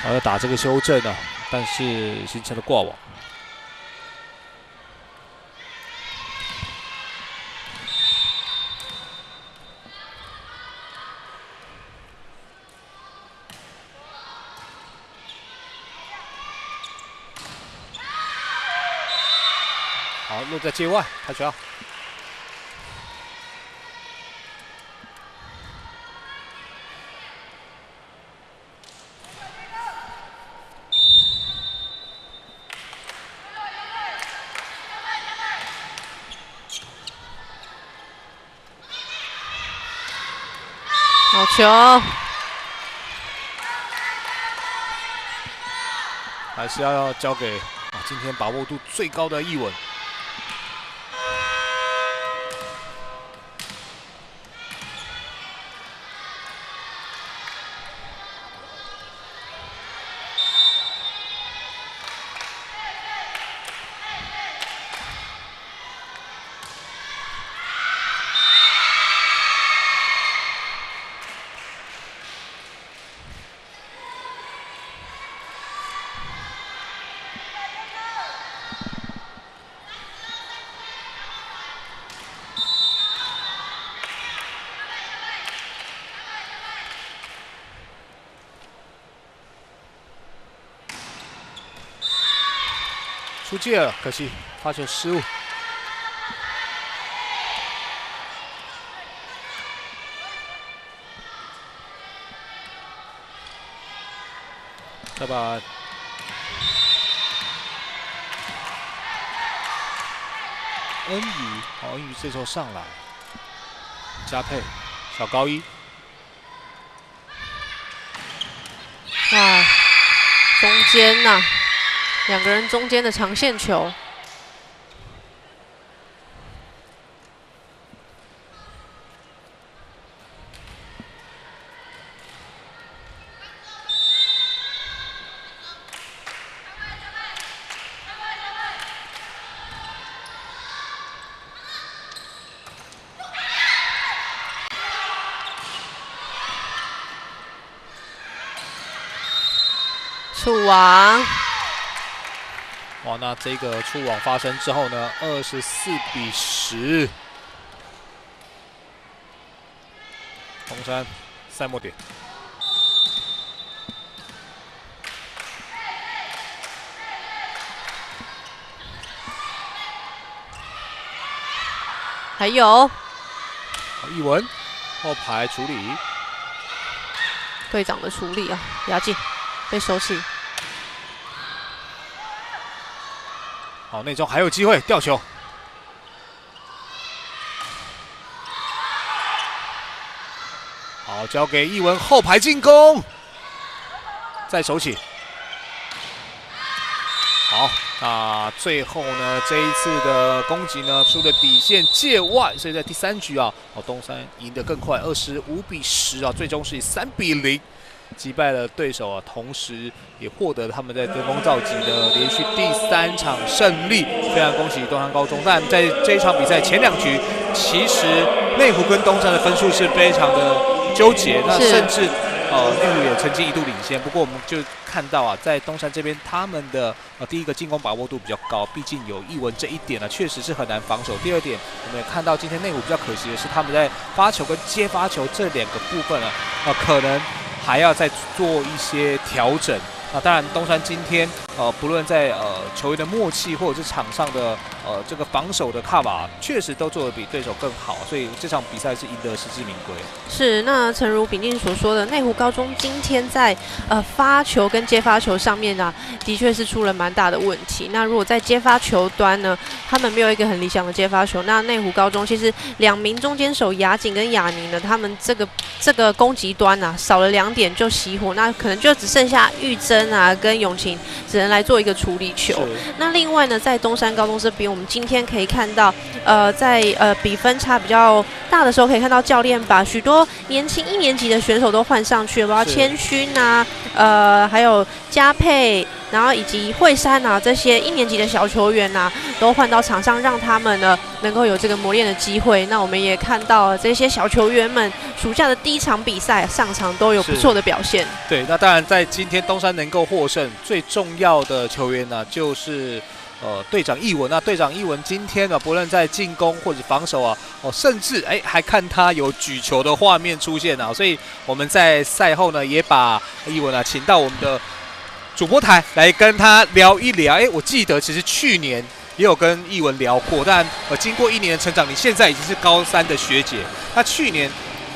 要打这个修正啊，但是形成了挂网。好，落在界外，开球。好球，还是要交给今天把握度最高的艺文。出界了，可惜发球失误。再把恩宇，好，恩宇这时候上来，加配小高一，哇，中间呐、两个人中间的长线球，触网。哇，那这个触网发生之后呢，24-10，东山赛末点。还有艺文后排处理，队长的处理啊，压进被收起。好，内中还有机会吊球。好，交给艺文后排进攻，再手起。好，那最后呢，这一次的攻击呢，出了底线界外，所以在第3局啊，东山赢得更快，25-10啊，最终是以3-0。击败了对手啊，同时也获得他们在登峰造极的连续第3场胜利，非常恭喜东山高中。但在这一场比赛前2局，其实内湖跟东山的分数是非常的纠结，那甚至内湖也曾经一度领先。不过我们就看到啊，在东山这边他们的第一个进攻把握度比较高，毕竟有艺文这一点呢，确实是很难防守。第二点，我们也看到今天内湖比较可惜的是，他们在发球跟接发球这2个部分啊，可能还要再做一些调整。那当然，东山今天不论在球员的默契或者是场上的这个防守的卡瓦，确实都做得比对手更好，所以这场比赛是赢得实至名归。是，那诚如秉定所说的，内湖高中今天在发球跟接发球上面啊，的确是出了蛮大的问题。那如果在接发球端呢，他们没有一个很理想的接发球，那内湖高中其实2名中间手雅景跟雅宁呢，他们这个攻击端啊少了2点就熄火，那可能就只剩下玉珍啊跟永晴只能来做一个处理球。那另外呢，在东山高中这边，我们今天可以看到，在比分差比较大的时候，可以看到教练把许多年轻1年级的选手都换上去了，包括千勋啊，还有嘉佩，然后以及惠珊啊这些1年级的小球员啊，都换到场上，让他们呢能够有这个磨练的机会。那我们也看到这些小球员们暑假的第1场比赛上场都有不错的表现。对，那当然在今天东山能够获胜，最重要的球员呢就是队长易文。那队长易文今天呢，不论在进攻或者防守啊，甚至还看他有举球的画面出现啊，所以我们在赛后呢，也把易文啊请到我们的主播台来跟他聊一聊。我记得其实去年也有跟易文聊过，但经过1年的成长，你现在已经是高3的学姐。那去年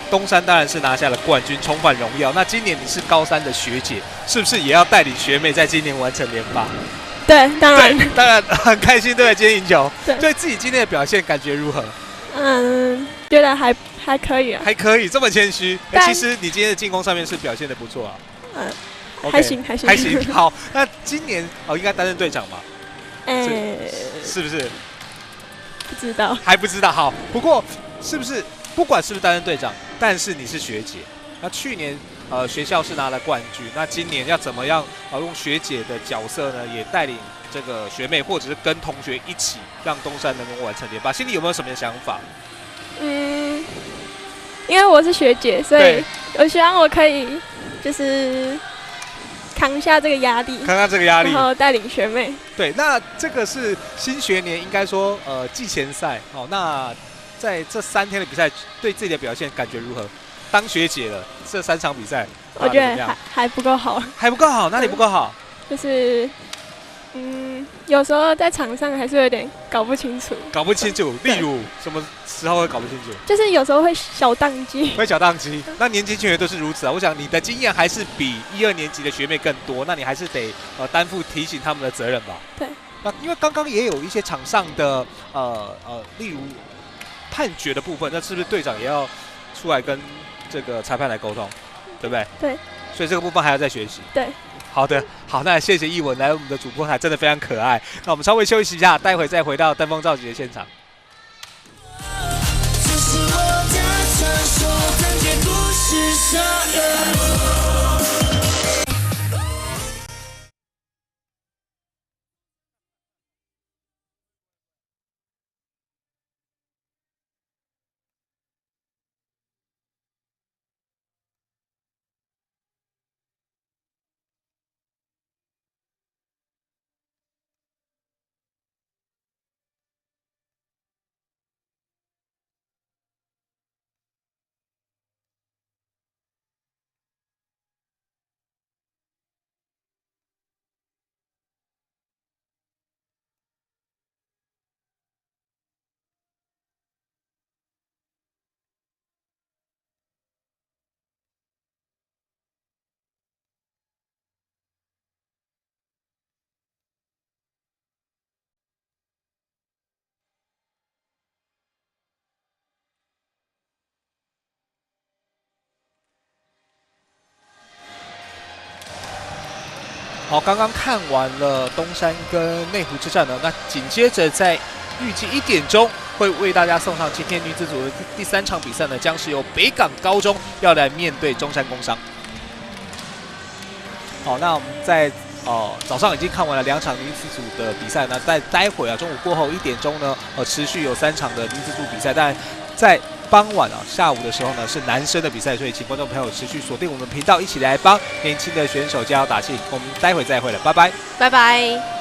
东山当然是拿下了冠军，重返荣耀。那今年你是高3的学姐，是不是也要带领学妹在今年完成连霸？对，当然，当然很开心，对不对？今天赢球，对，对自己今天的表现感觉如何？觉得还可以啊，还可以，这么谦虚。其实你今天的进攻上面是表现的不错啊。还行。好，那今年应该担任队长吧？是不是？不知道，还不知道。好，不过是不是不管是不是担任队长，但是你是学姐。那去年学校是拿了冠军，那今年要怎么样用学姐的角色呢，也带领这个学妹，或者是跟同学一起让东山能够完成连霸？心里有没有什么想法？因为我是学姐，所以我希望我可以就是扛下这个压力，然后带领学妹。对，那这个是新学年，应该说季前赛那在这3天的比赛，对自己的表现感觉如何？当学姐了，这3场比赛，我觉得还不够好。还不够好？哪里不够好？就是有时候在场上还是有点搞不清楚。例如什么时候会搞不清楚？就是有时候会小宕机。那年轻球员都是如此啊。我想你的经验还是比1、2年级的学妹更多，那你还是得担负提醒他们的责任吧。对。那因为刚刚也有一些场上的例如判决的部分，那是不是队长也要出来跟这个裁判来沟通，对不对？对。所以这个部分还要再学习。对。好的，好，那谢谢易文来我们的主播台，真的非常可爱。那我们稍微休息一下，待会再回到登峰造极的现场。这是我的传说，看见故事杀人。好，刚刚看完了东山跟内湖之战呢，那紧接着在预计1点钟会为大家送上今天女子组的第3场比赛呢，将是由北港高中要来面对中山工商。好，那我们在早上已经看完了2场女子组的比赛呢，在待会中午过后1点钟呢，持续有3场的女子组比赛，但在傍晚下午的时候呢是男生的比赛，所以请观众朋友持续锁定我们频道，一起来帮年轻的选手加油打气。我们待会再会了，拜拜，拜拜。